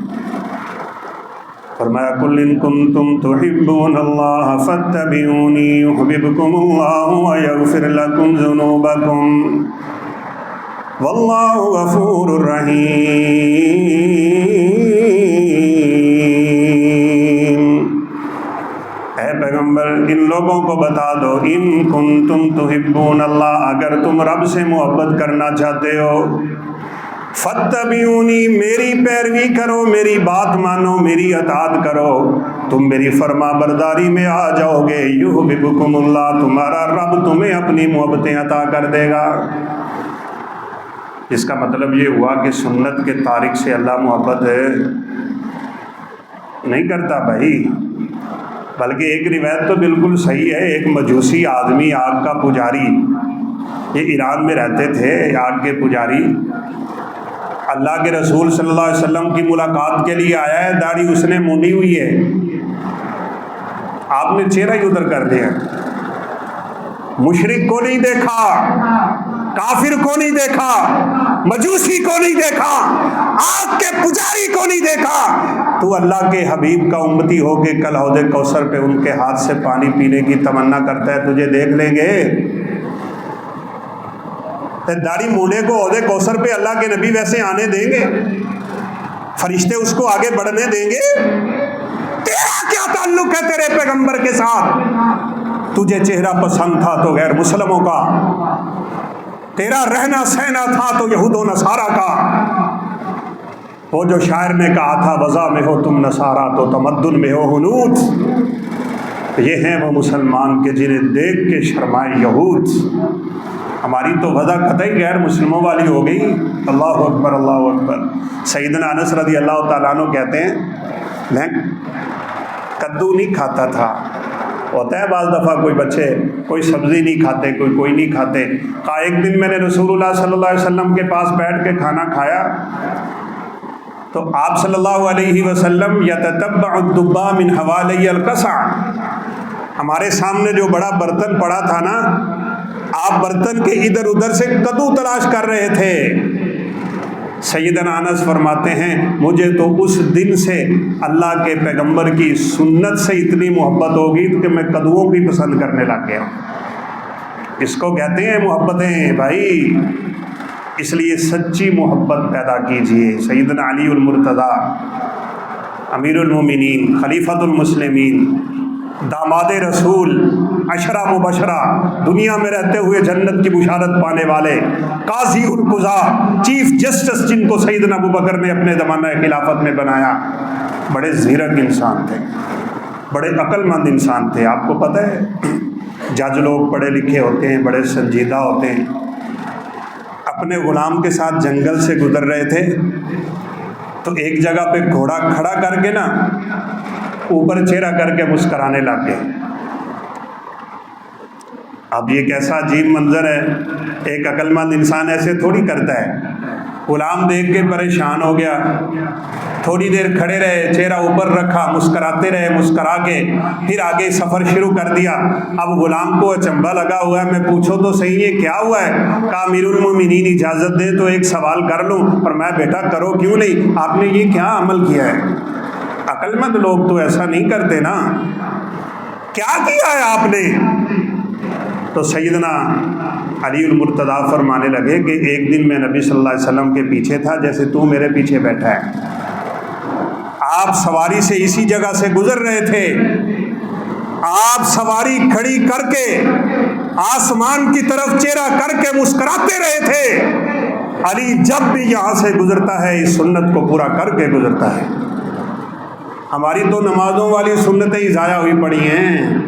فرمایا قل ان کنتم تحبون اللہ فاتبعونی یحببکم اللہ ویغفر لکم ذنوبکم واللہ غفور رحیم۔ اے پیغمبر ان لوگوں کو بتا دو، ان کنتم تحبون اللہ، اگر تم رب سے محبت کرنا چاہتے ہو، فاتبعونی، میری پیروی کرو، میری بات مانو، میری اطاعت کرو، تم میری فرما برداری میں آ جاؤ گے، یحببکم اللہ، تمہارا رب تمہیں اپنی محبتیں عطا کر دے گا۔ اس کا مطلب یہ ہوا کہ سنت کے تارک سے اللہ محبت نہیں کرتا بھائی، بلکہ ایک روایت تو بالکل صحیح ہے، ایک مجوسی آدمی، آگ کا پجاری، یہ ایران میں رہتے تھے، آگ کے پجاری، اللہ کے رسول صلی اللہ علیہ وسلم کی ملاقات کے لیے آیا ہے، داڑھی اس نے مونڈی ہوئی ہے، آپ نے چہرہ ہی ادھر کر دیا، مشرک کو نہیں دیکھا، کافر کو نہیں دیکھا، مجوسی کو نہیں دیکھا، آگ کے پجاری کو نہیں دیکھا، تو اللہ کے حبیب کا امتی ہو کے کل حوض کوثر پہ ان کے ہاتھ سے پانی پینے کی تمنا کرتا ہے، تجھے دیکھ لیں گے؟ داڑھی مونڈے کو حوض کوثر پہ اللہ کے نبی ویسے آنے دیں گے؟ فرشتے اس کو آگے بڑھنے دیں گے؟ تیرا کیا تعلق ہے تیرے پیغمبر کے ساتھ؟ تجھے چہرہ پسند تھا تو غیر مسلموں کا، تیرا رہنا سہنا تھا تو یہود و نصارہ کا، وہ جو شاعر نے کہا تھا وضع میں ہو تم نصارہ تو تمدن میں ہو ہنود، یہ ہیں وہ مسلمان کہ جنہیں دیکھ کے شرمائے یہود۔ ہماری تو وضع قطعی غیر مسلموں والی ہو گئی۔ اللہ اکبر، اللہ اکبر۔ سیدنا انس رضی اللہ تعالیٰ عنہ کہتے ہیں میں کدو نہیں کھاتا تھا، ہوتا ہے بعض دفعہ کوئی بچے کوئی سبزی نہیں کھاتے، کوئی نہیں کھاتے، کہا ایک دن میں نے رسول اللہ صلی اللہ علیہ وسلم کے پاس بیٹھ کے کھانا کھایا تو آپ صلی اللہ علیہ وسلم یتتبع الدباء من حوالی القصع، ہمارے سامنے جو بڑا برتن پڑا تھا نا، آپ برتن کے ادھر ادھر سے کدو تلاش کر رہے تھے۔ سیدنا انس فرماتے ہیں مجھے تو اس دن سے اللہ کے پیغمبر کی سنت سے اتنی محبت ہوگی کہ میں کدوؤں بھی پسند کرنے لگ گیا۔ اس کو کہتے ہیں محبتیں بھائی، اس لیے سچی محبت پیدا کیجئے۔ سیدنا علی المرتضیٰ امیر المومنین، خلیفۃ المسلمین، داماد رسول، عشرہ مبشرہ، دنیا میں رہتے ہوئے جنت کی بشارت پانے والے، قاضی القضاء، چیف جسٹس، جن کو سیدنا ابوبکر نے اپنے زمانہ خلافت میں بنایا، بڑے زیرک انسان تھے، بڑے عقل مند انسان تھے۔ آپ کو پتہ ہے جج لوگ پڑھے لکھے ہوتے ہیں، بڑے سنجیدہ ہوتے ہیں، اپنے غلام کے ساتھ جنگل سے گزر رہے تھے تو ایک جگہ پہ گھوڑا کھڑا کر کے نا اوپر چہرہ کر کے مسکرانے لگ گئے۔ اب یہ کیسا عجیب منظر ہے، ایک عقل مند انسان ایسے تھوڑی کرتا ہے۔ غلام دیکھ کے پریشان ہو گیا، تھوڑی دیر کھڑے رہے، چہرہ اوپر رکھا، مسکراتے رہے، مسکرا کے پھر آگے سفر شروع کر دیا۔ اب غلام کو اچنبھا لگا ہوا ہے، میں پوچھو تو صحیح یہ کیا ہوا ہے؟ کہا امیر المومنین اجازت دے تو ایک سوال کر لوں؟ اور میں بیٹا کرو کیوں نہیں، آپ نے یہ کیا عمل کیا ہے؟ عقل مند لوگ تو ایسا نہیں کرتے نا، کیا کیا ہے آپ نے؟ تو سیدنا علی المرتضیٰ فرمانے لگے کہ ایک دن میں نبی صلی اللہ علیہ وسلم کے پیچھے تھا جیسے تو میرے پیچھے بیٹھا ہے، آپ سواری سے اسی جگہ سے گزر رہے تھے، آپ سواری کھڑی کر کے آسمان کی طرف چہرہ کر کے مسکراتے رہے تھے۔ علی جب بھی یہاں سے گزرتا ہے اس سنت کو پورا کر کے گزرتا ہے۔ ہماری تو نمازوں والی سنتیں ہی ضائع ہوئی پڑی ہیں،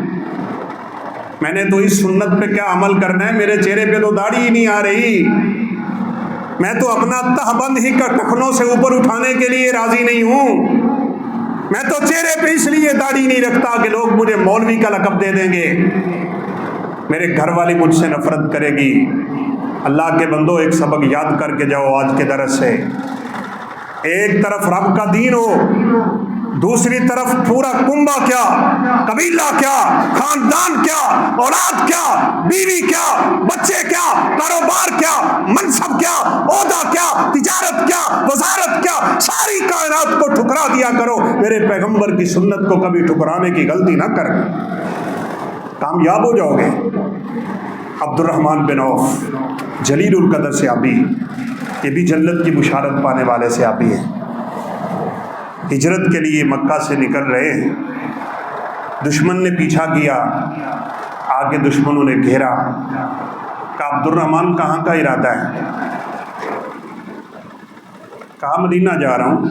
میں نے تو اس سنت پہ کیا عمل کرنا ہے؟ میرے چہرے پہ تو داڑھی ہی نہیں آ رہی، میں تو اپنا تہبند ہی کا ٹخنوں سے اوپر اٹھانے کے لیے راضی نہیں ہوں، میں تو چہرے پہ اس لیے داڑھی نہیں رکھتا کہ لوگ مجھے مولوی کا لقب دے دیں گے، میرے گھر والی مجھ سے نفرت کرے گی۔ اللہ کے بندو ایک سبق یاد کر کے جاؤ آج کے درس سے، ایک طرف رب کا دین ہو، دوسری طرف پورا کنبہ کیا، قبیلہ کیا، خاندان کیا، اولاد کیا، بیوی کیا، بچے کیا، کاروبار کیا، منصب کیا، عہدہ کیا، تجارت کیا، وزارت کیا، ساری کائنات کو ٹھکرا دیا کرو، میرے پیغمبر کی سنت کو کبھی ٹھکرانے کی غلطی نہ کر، کامیاب ہو جاؤ گے۔ عبد الرحمن بن عوف جلیل القدر صحابی، یہ بھی جنت کی بشارت پانے والے صحابی ہیں، ہجرت کے لیے مکہ سے نکل رہے ہیں، دشمن نے پیچھا کیا، آگے دشمنوں نے گھیرا، کہا عبد الرحمن کہاں کا ارادہ ہے؟ کہا مدینہ جا رہا ہوں،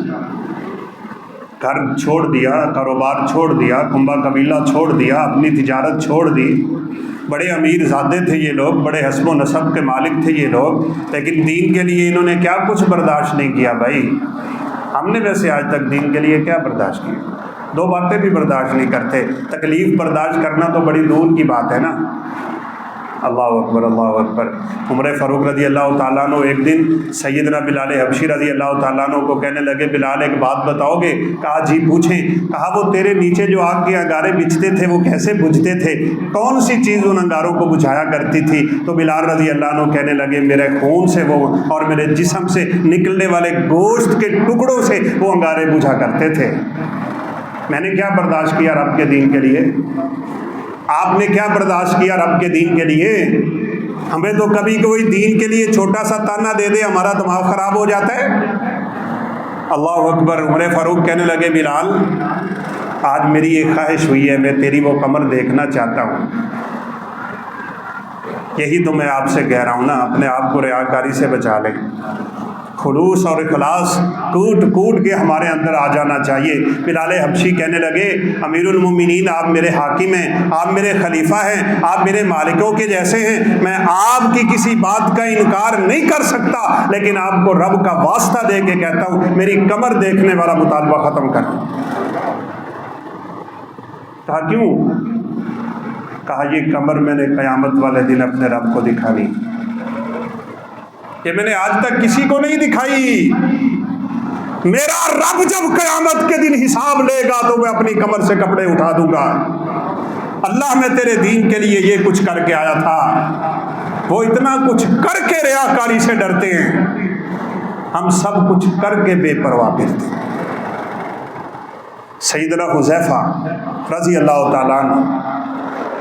گھر چھوڑ دیا، کاروبار چھوڑ دیا، کنبہ قبیلہ چھوڑ دیا، اپنی تجارت چھوڑ دی، بڑے امیر زادے تھے یہ لوگ، بڑے حسب و نسب کے مالک تھے یہ لوگ، لیکن دین کے لیے انہوں نے کیا کچھ برداشت نہیں کیا بھائی، ہم نے ویسے آج تک دین کے لیے کیا برداشت کیا؟ دو باتیں بھی برداشت نہیں کرتے، تکلیف برداشت کرنا تو بڑی دور کی بات ہے نا۔ اللہ اکبر، اللہ اکبر۔ عمر فاروق رضی اللہ تعالیٰ عنہ ایک دن سیدنا بلال حبشی رضی اللہ تعالیٰ عنہ کو کہنے لگے بلال ایک بات بتاؤ گے؟ کہا جی پوچھیں۔ کہا وہ تیرے نیچے جو آگ کے انگارے بجھتے تھے وہ کیسے بجھتے تھے؟ کون سی چیز ان انگاروں کو بجھایا کرتی تھی؟ تو بلال رضی اللہ عنہ کہنے لگے میرے خون سے وہ اور میرے جسم سے نکلنے والے گوشت کے ٹکڑوں سے وہ انگارے بجھا کرتے تھے۔ میں نے کیا برداشت کیا رب کے دین کے لیے؟ آپ نے کیا برداشت کیا رب کے دین کے لیے؟ ہمیں تو کبھی کوئی دین کے لیے چھوٹا سا تانا دے دے ہمارا دماغ خراب ہو جاتا ہے۔ اللہ اکبر۔ عمر فاروق کہنے لگے بلال آج میری ایک خواہش ہوئی ہے، میں تیری وہ کمر دیکھنا چاہتا ہوں، یہی تو میں آپ سے کہہ رہا ہوں نا، اپنے آپ کو ریاکاری سے بچا لیں، خلوص اور اخلاص کوٹ کوٹ کے ہمارے اندر آ جانا چاہیے۔ بلال حبشی کہنے لگے امیر المومنین آپ میرے حاکم ہیں، آپ میرے خلیفہ ہیں، آپ میرے مالکوں کے جیسے ہیں، میں آپ کی کسی بات کا انکار نہیں کر سکتا، لیکن آپ کو رب کا واسطہ دے کے کہتا ہوں میری کمر دیکھنے والا مطالبہ ختم کر۔ کہا کیوں؟ کہا یہ کمر میں نے قیامت والے دن اپنے رب کو دکھانی، یہ میں نے آج تک کسی کو نہیں دکھائی، میرا رب جب قیامت کے دن حساب لے گا تو میں اپنی کمر سے کپڑے اٹھا دوں گا، اللہ میں تیرے دین کے لیے یہ کچھ کر کے آیا تھا۔ وہ اتنا کچھ کر کے ریاکاری سے ڈرتے ہیں، ہم سب کچھ کر کے بے پرواہ پھرتے ہیں۔ سیدنا حذیفہ رضی اللہ تعالیٰ عنہ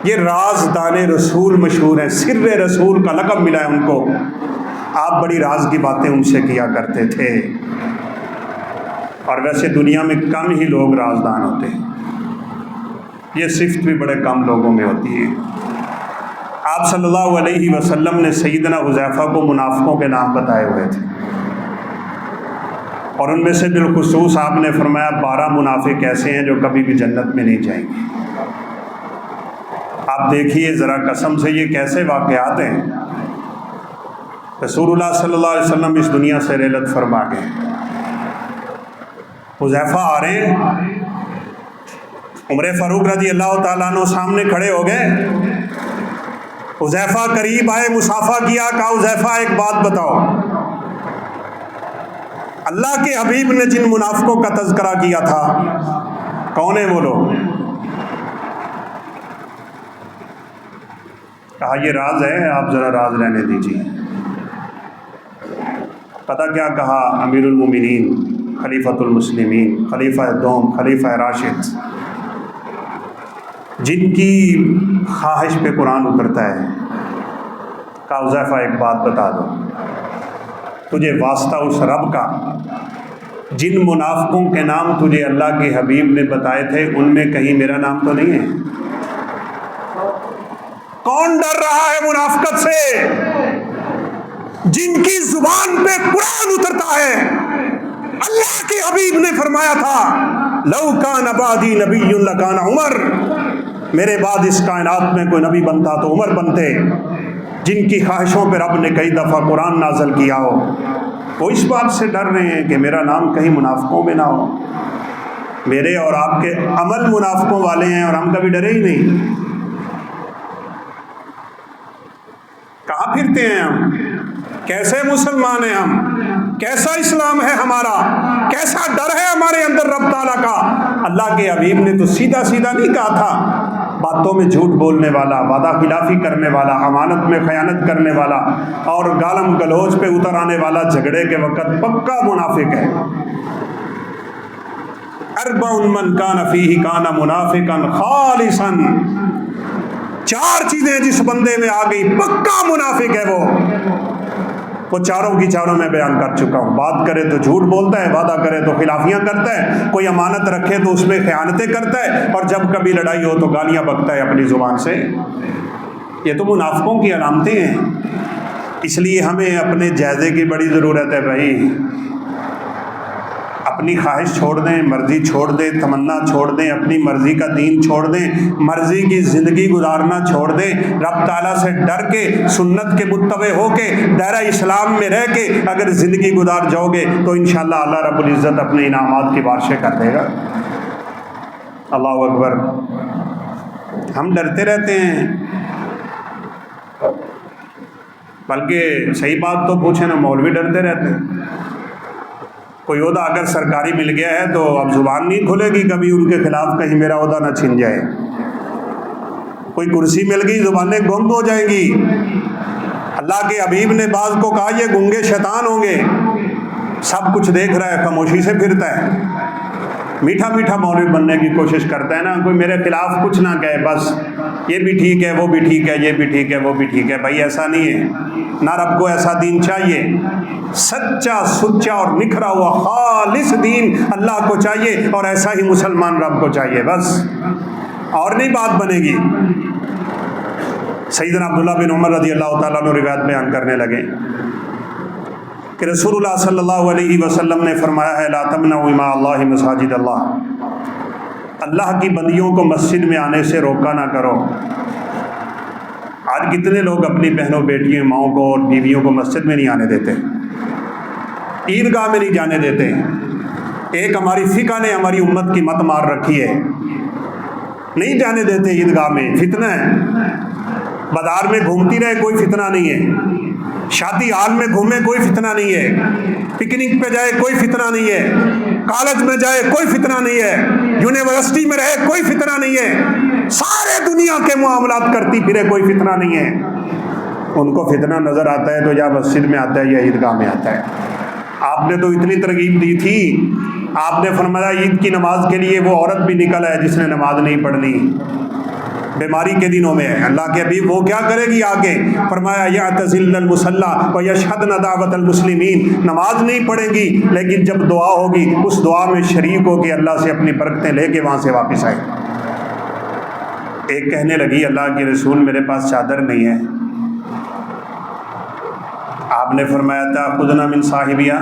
یہ رازدان رسول مشہور ہیں، سر رسول کا لقب ملا ہے ان کو، آپ بڑی راز کی باتیں ان سے کیا کرتے تھے، اور ویسے دنیا میں کم ہی لوگ رازدان ہوتے ہیں، یہ صفت بھی بڑے کم لوگوں میں ہوتی ہے۔ آپ صلی اللہ علیہ وسلم نے سیدنا حذیفہ کو منافقوں کے نام بتائے ہوئے تھے، اور ان میں سے بالخصوص آپ نے فرمایا 12 منافق ایسے ہیں جو کبھی بھی جنت میں نہیں جائیں گے۔ آپ دیکھیے ذرا قسم سے یہ کیسے واقعات ہیں۔ رسول اللہ صلی اللہ علیہ وسلم اس دنیا سے رحلت فرما گئے، حذیفہ آ رہے ہیں، عمر فاروق رضی اللہ تعالیٰ عنہ سامنے کھڑے ہو گئے، حذیفہ قریب آئے، مصافحہ کیا، کہا حذیفہ ایک بات بتاؤ، اللہ کے حبیب نے جن منافقوں کا تذکرہ کیا تھا کون ہیں وہ لوگ؟ کہا یہ راز ہے، آپ ذرا راز رہنے دیجیے۔ پتہ کیا کہا؟ امیر المومنین، خلیفۃ المسلمین، خلیفہ دوم، خلیفہ راشد، جن کی خواہش پہ قرآن اترتا ہے، کہا حذیفہ ایک بات بتا دو، تجھے واسطہ اس رب کا جن منافقوں کے نام تجھے اللہ کے حبیب نے بتائے تھے ان میں کہیں میرا نام تو نہیں ہے؟ کون ڈر رہا ہے منافقت سے؟ جن کی زبان پہ قرآن اترتا ہے، اللہ کے حبیب نے فرمایا تھا لو کان بعدی نبی لکان عمر، میرے بعد اس کائنات میں کوئی نبی بنتا تو عمر بنتے، جن کی خواہشوں پہ رب نے کئی دفعہ قرآن نازل کیا ہو، وہ اس بات سے ڈر رہے ہیں کہ میرا نام کہیں منافقوں میں نہ ہو۔ میرے اور آپ کے عمل منافقوں والے ہیں اور ہم کبھی ڈرے ہی نہیں۔ کہاں پھرتے ہیں ہم؟ کیسے مسلمان ہیں ہم؟ کیسا اسلام ہے ہمارا؟ کیسا ڈر ہے ہمارے اندر رب تعالیٰ کا؟ اللہ کے حبیب نے تو سیدھا سیدھا نہیں کہا تھا، باتوں میں جھوٹ بولنے والا، وعدہ خلافی کرنے والا، امانت میں خیانت کرنے والا اور گالم گلوچ پہ اتر آنے والا جھگڑے کے وقت پکا منافق ہے۔ اربع من کان فیہ کان منافقا خالصا، چار چیزیں جس بندے میں آ گئی پکا منافق ہے وہ چاروں کی چاروں میں بیان کر چکا ہوں۔ بات کرے تو جھوٹ بولتا ہے، وعدہ کرے تو خلافیاں کرتا ہے، کوئی امانت رکھے تو اس میں خیانتیں کرتا ہے، اور جب کبھی لڑائی ہو تو گالیاں بکتا ہے اپنی زبان سے۔ یہ تو منافقوں کی علامتیں ہیں۔ اس لیے ہمیں اپنے جائزے کی بڑی ضرورت ہے بھائی۔ اپنی خواہش چھوڑ دیں، مرضی چھوڑ دیں، تمنا چھوڑ دیں، اپنی مرضی کا دین چھوڑ دیں، مرضی کی زندگی گزارنا چھوڑ دیں، رب تعالیٰ سے ڈر کے، سنت کے متبع ہو کے، دائرہ اسلام میں رہ کے اگر زندگی گزار جاؤ گے تو انشاءاللہ اللہ رب العزت اپنے انعامات کی بارشیں کر دے گا۔ اللہ اکبر۔ ہم ڈرتے رہتے ہیں، بلکہ صحیح بات تو پوچھیں نا، مولوی ڈرتے رہتے ہیں۔ کوئی عہدہ اگر سرکاری مل گیا ہے تو اب زبان نہیں کھلے گی کبھی ان کے خلاف کہیں میرا عہدہ نہ چھن جائے۔ کوئی کرسی مل گئی زبانیں گنگ ہو جائیں گی۔ اللہ کے حبیب نے بعض کو کہا یہ گنگے شیطان ہوں گے، سب کچھ دیکھ رہا ہے، خاموشی سے پھرتا ہے، میٹھا میٹھا مولوی بننے کی کوشش کرتا ہے نا، کوئی میرے خلاف کچھ نہ کہے، بس یہ بھی ٹھیک ہے، وہ بھی ٹھیک ہے، یہ بھی ٹھیک ہے، وہ بھی ٹھیک ہے۔ بھائی ایسا نہیں ہے، نہ رب کو ایسا دین چاہیے۔ سچا سچا اور نکھرا ہوا خالص دین اللہ کو چاہیے، اور ایسا ہی مسلمان رب کو چاہیے، بس اور نہیں بات بنے گی۔ سیدنا عبداللہ بن عمر رضی اللہ تعالیٰ عنہ روایت بیان کرنے لگے کہ رسول اللہ صلی اللہ علیہ وسلم نے فرمایا ہے لا تمنعوا اماء اللہ مساجد اللہ، اللہ کی بندیوں کو مسجد میں آنے سے روکا نہ کرو۔ آج کتنے لوگ اپنی بہنوں بیٹیوں ماؤں کو اور بیویوں کو مسجد میں نہیں آنے دیتے، عیدگاہ میں نہیں جانے دیتے۔ ایک ہماری فقہ نے ہماری امت کی مت مار رکھی ہے، نہیں جانے دیتے عیدگاہ میں، فتنہ ہے۔ بازار میں گھومتی رہے کوئی فتنہ نہیں ہے، شادی ہال میں گھومے کوئی فتنہ نہیں ہے، پکنک پہ جائے کوئی فتنہ نہیں ہے، کالج میں جائے کوئی فتنہ نہیں ہے، یونیورسٹی میں رہے کوئی فتنہ نہیں ہے، سارے دنیا کے معاملات کرتی پھرے کوئی فتنہ نہیں ہے۔ ان کو فتنہ نظر آتا ہے تو یا مسجد میں آتا ہے یا عیدگاہ میں آتا ہے۔ آپ نے تو اتنی ترغیب دی تھی، آپ نے فرمایا عید کی نماز کے لیے وہ عورت بھی نکل ہے جس نے نماز نہیں پڑھنی، بیماری کے دنوں میں ہے۔ اللہ کے حبیب وہ کیا کرے گی آگے؟ فرمایا یعتزلن المصلی ویشہدن دعوت المسلمین، نماز نہیں پڑھے گی لیکن جب دعا ہوگی اس دعا میں شریک ہو کے اللہ سے اپنی برکتیں لے کے وہاں سے واپس آئے۔ ایک کہنے لگی اللہ کے رسول میرے پاس چادر نہیں ہے۔ آپ نے فرمایا تھا خذنا من صاحبیہ،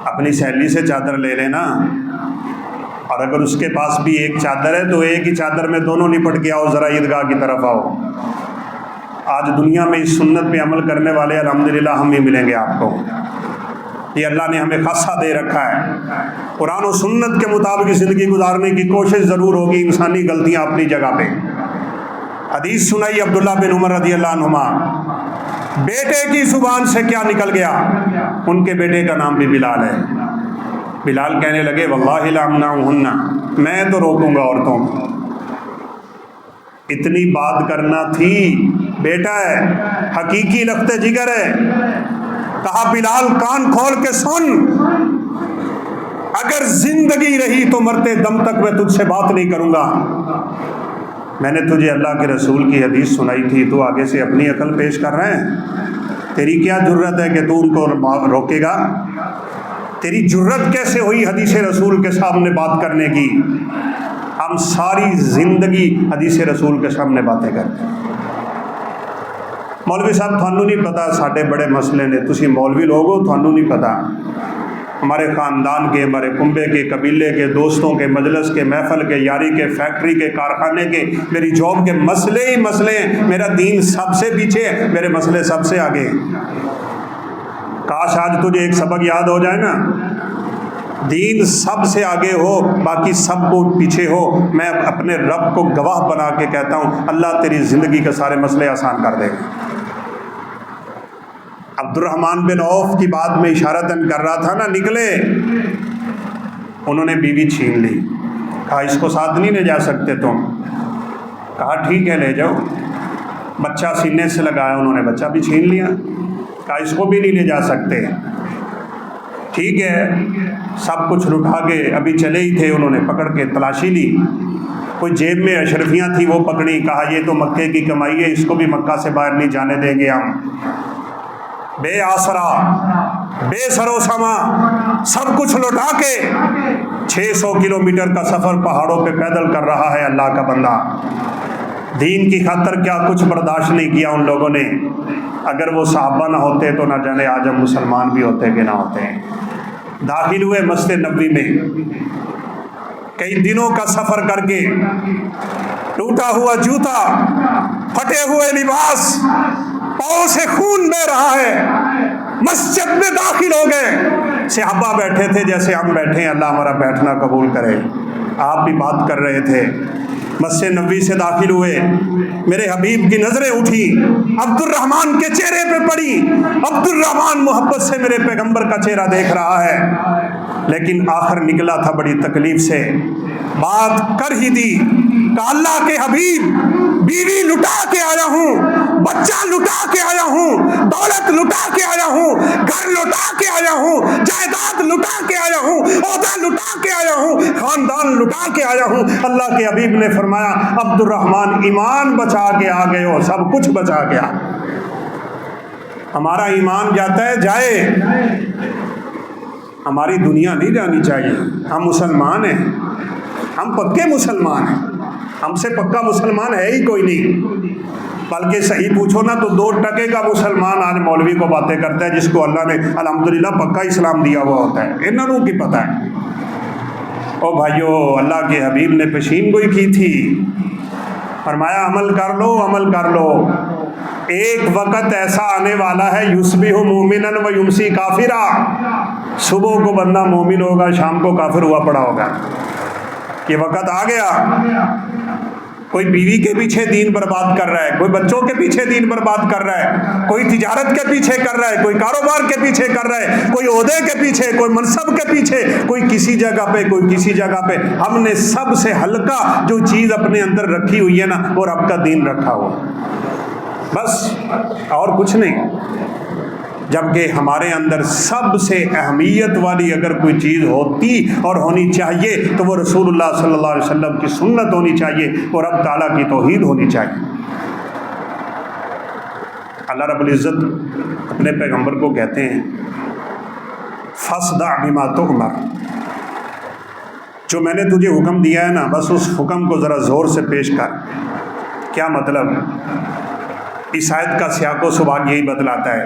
اپنی سہیلی سے چادر لے لینا، اور اگر اس کے پاس بھی ایک چادر ہے تو ایک ہی چادر میں دونوں لپٹ کے آؤ، ذرا عیدگاہ کی طرف آؤ۔ آج دنیا میں اس سنت پہ عمل کرنے والے الحمدللہ ہم ہی ملیں گے آپ کو، یہ اللہ نے ہمیں خاصہ دے رکھا ہے۔ قرآن و سنت کے مطابق زندگی گزارنے کی کوشش ضرور ہوگی، انسانی غلطیاں اپنی جگہ پہ۔ حدیث سنائی عبداللہ بن عمر رضی اللہ عنہما، بیٹے کی زبان سے کیا نکل گیا؟ ان کے بیٹے کا نام بھی بلال ہے۔ بلال کہنے لگے واللہ لا امنعہن، میں تو روکوں گا عورتوں کو۔ اتنی بات کرنا تھی، بیٹا ہے، حقیقی لخت جگر ہے۔ کہا بلال کان کھول کے سن، اگر زندگی رہی تو مرتے دم تک میں تجھ سے بات نہیں کروں گا۔ میں نے تجھے اللہ کے رسول کی حدیث سنائی تھی، تو آگے سے اپنی عقل پیش کر رہے ہیں؟ تیری کیا جرت ہے کہ تو ان کو روکے گا؟ تیری جرت کیسے ہوئی حدیث رسول کے سامنے بات کرنے کی؟ ہم ساری زندگی حدیث رسول کے سامنے باتیں کرتے ہیں۔ مولوی صاحب تھانوں نہیں پتا ساڈے بڑے مسئلے نے، تسی مولوی لوگ ہو تھانوں نہیں پتا، ہمارے خاندان کے، ہمارے کنبے کے، قبیلے کے، دوستوں کے، مجلس کے، محفل کے، یاری کے، فیکٹری کے، کارخانے کے، میری جاب کے مسئلے ہی مسئلے ہیں۔ میرا دین سب سے پیچھے ہے، میرے مسئلے سب سے آگے ہیں۔ کاش آج تجھے ایک سبق یاد ہو جائے نا، دین سب سے آگے ہو، باقی سب کو پیچھے ہو۔ میں اپنے رب کو گواہ بنا کے کہتا ہوں اللہ تیری زندگی کے سارے مسئلے آسان کر دے گا۔ عبد الرحمن بن عوف کی بات میں اشارتاً کر رہا تھا نا، نکلے، انہوں نے بیوی چھین لی، کہا اس کو ساتھ نہیں لے جا سکتے تم؟ کہا ٹھیک ہے لے جاؤ۔ بچہ سینے سے لگایا، انہوں نے بچہ بھی چھین لیا۔ کہا اس کو بھی نہیں لے جا سکتے۔ ٹھیک ہے، سب کچھ لٹا کے ابھی چلے ہی تھے، انہوں نے پکڑ کے تلاشی لی، کوئی جیب میں اشرفیاں تھی وہ پکڑی۔ کہا یہ تو مکے کی کمائی ہے، اس کو بھی مکہ سے باہر نہیں جانے دیں گے ہم۔ بے آسرا، بے سر و سما، سب کچھ لٹا کے 600 کلومیٹر کا سفر پہاڑوں پہ پیدل کر رہا ہے اللہ کا بندہ۔ دین کی خاطر کیا کچھ برداشت نہیں کیا ان لوگوں نے۔ اگر وہ صحابہ نہ ہوتے تو نہ جانے آج ہم مسلمان بھی ہوتے کہ نہ ہوتے۔ داخل ہوئے مسجد نبوی میں، کئی دنوں کا سفر کر کے، ٹوٹا ہوا جوتا، پھٹے ہوئے لباس، پاؤں سے خون بہ رہا ہے، مسجد میں داخل ہو گئے۔ صحابہ بیٹھے تھے جیسے ہم بیٹھے ہیں، اللہ ہمارا بیٹھنا قبول کرے۔ آپ بھی بات کر رہے تھے، مسجد نبوی سے داخل ہوئے، میرے حبیب کی نظریں اٹھی، عبد الرحمن کے چہرے پہ پڑی۔ عبد الرحمن محبت سے میرے پیغمبر کا چہرہ دیکھ رہا ہے، لیکن آخر نکلا تھا بڑی تکلیف سے، بات کر ہی دی کہ اللہ کے حبیب، بیوی لٹا کے آیا ہوں، بچہ لٹا کے آیا ہوں، دولت لٹا کے آیا ہوں، گھر لٹا کے آیا ہوں، جائیداد لٹا کے آیا ہوں، عہدہ لٹا کے آیا ہوں، خاندان لٹا کے آیا ہوں۔ اللہ کے حبیب نے فرمایا عبد الرحمن ایمان بچا کے آ گئے ہو، سب کچھ بچا گیا۔ ہمارا ایمان جاتا ہے جائے، ہماری دنیا نہیں جانی چاہیے۔ ہم مسلمان ہیں، ہم پکے مسلمان ہیں، ہم سے پکا مسلمان ہے ہی کوئی نہیں۔ بلکہ صحیح پوچھو نا تو 2% کا مسلمان آج مولوی کو باتیں کرتا ہے، جس کو اللہ نے الحمدللہ پکا اسلام دیا ہوا ہوتا ہے، انہوں کی پتہ ہے۔ او بھائیو، اللہ کے حبیب نے پیشین گوئی کی تھی، فرمایا عمل کر لو، عمل کر لو، ایک وقت ایسا آنے والا ہے یصبح مومنا و یمسی کافرا، صبح کو بندہ مومن ہوگا، شام کو کافر ہوا پڑا ہوگا۔ یہ وقت آ گیا۔ کوئی بیوی کے پیچھے دین برباد کر رہا ہے، کوئی بچوں کے پیچھے دین برباد کر رہا ہے، کوئی تجارت کے پیچھے کر رہا ہے، کوئی کاروبار کے پیچھے کر رہا ہے، کوئی عہدے کے پیچھے، کوئی منصب کے پیچھے، کوئی کسی جگہ پہ، کوئی کسی جگہ پہ۔ ہم نے سب سے ہلکا جو چیز اپنے اندر رکھی ہوئی ہے نا، وہ رب کا دین رکھا ہوا، بس اور کچھ نہیں۔ جبکہ ہمارے اندر سب سے اہمیت والی اگر کوئی چیز ہوتی اور ہونی چاہیے تو وہ رسول اللہ صلی اللہ علیہ وسلم کی سنت ہونی چاہیے، اور رب تعالیٰ کی توحید ہونی چاہیے۔ اللہ رب العزت اپنے پیغمبر کو کہتے ہیں فَاصْدَعْ بِمَا تُؤْمَرُ، جو میں نے تجھے حکم دیا ہے نا، بس اس حکم کو ذرا زور سے پیش کر۔ کیا مطلب؟ اس آیت کا سیاق و سباق یہی بتلاتا ہے،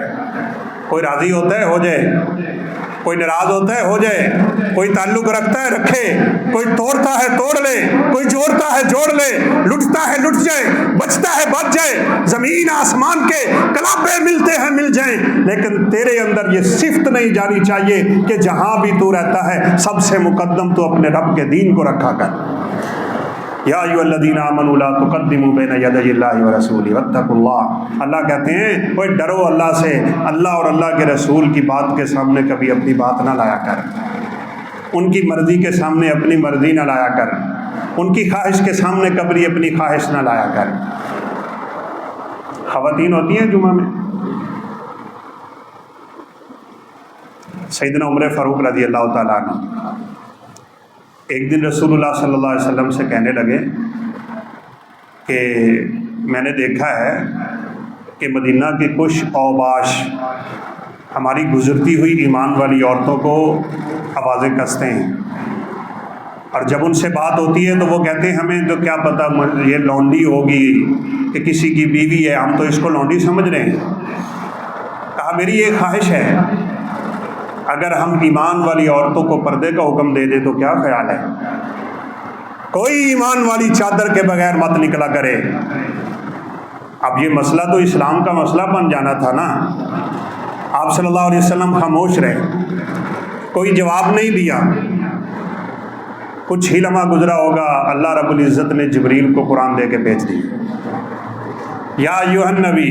کوئی راضی ہوتا ہے ہو جائے، کوئی ناراض ہوتا ہے ہو جائے، کوئی تعلق رکھتا ہے رکھے، کوئی توڑتا ہے توڑ لے، کوئی جوڑتا ہے جوڑ لے، لٹتا ہے لٹ جائے، بچتا ہے بچ جائے، زمین آسمان کے کلابے ملتے ہیں مل جائیں، لیکن تیرے اندر یہ صفت نہیں جانی چاہیے کہ جہاں بھی تو رہتا ہے سب سے مقدم تو اپنے رب کے دین کو رکھا کر۔ یا ایھا الذین آمنوا لا تقدموا بین یدی اللہ ورسولہ واتقوا اللہ۔ اللہ کہتے ہیں اوے ڈرو اللہ سے، اللہ اور اللہ کے رسول کی بات کے سامنے کبھی اپنی بات نہ لایا کر، ان کی مرضی کے سامنے اپنی مرضی نہ لایا کر، ان کی خواہش کے سامنے کبھی اپنی خواہش نہ لایا کر۔ خواتین ہوتی ہیں جمعہ میں، سیدنا عمر فاروق رضی اللہ تعالیٰ عنہ ایک دن رسول اللہ صلی اللہ علیہ وسلم سے کہنے لگے کہ میں نے دیکھا ہے کہ مدینہ کی کچھ اوباش ہماری گزرتی ہوئی ایمان والی عورتوں کو آوازیں کستے ہیں، اور جب ان سے بات ہوتی ہے تو وہ کہتے ہیں ہمیں تو کیا پتہ یہ لونڈی ہوگی کہ کسی کی بیوی ہے، ہم تو اس کو لونڈی سمجھ رہے ہیں۔ کہا میری یہ خواہش ہے اگر ہم ایمان والی عورتوں کو پردے کا حکم دے دیں تو کیا خیال ہے؟ کوئی ایمان والی چادر کے بغیر مت نکلا کرے۔ اب یہ مسئلہ تو اسلام کا مسئلہ بن جانا تھا نا، آپ صلی اللہ علیہ وسلم خاموش رہے، کوئی جواب نہیں دیا۔ کچھ ہی لمحہ گزرا ہوگا، اللہ رب العزت نے جبریل کو قرآن دے کے بھیج دی، یا ایھا النبی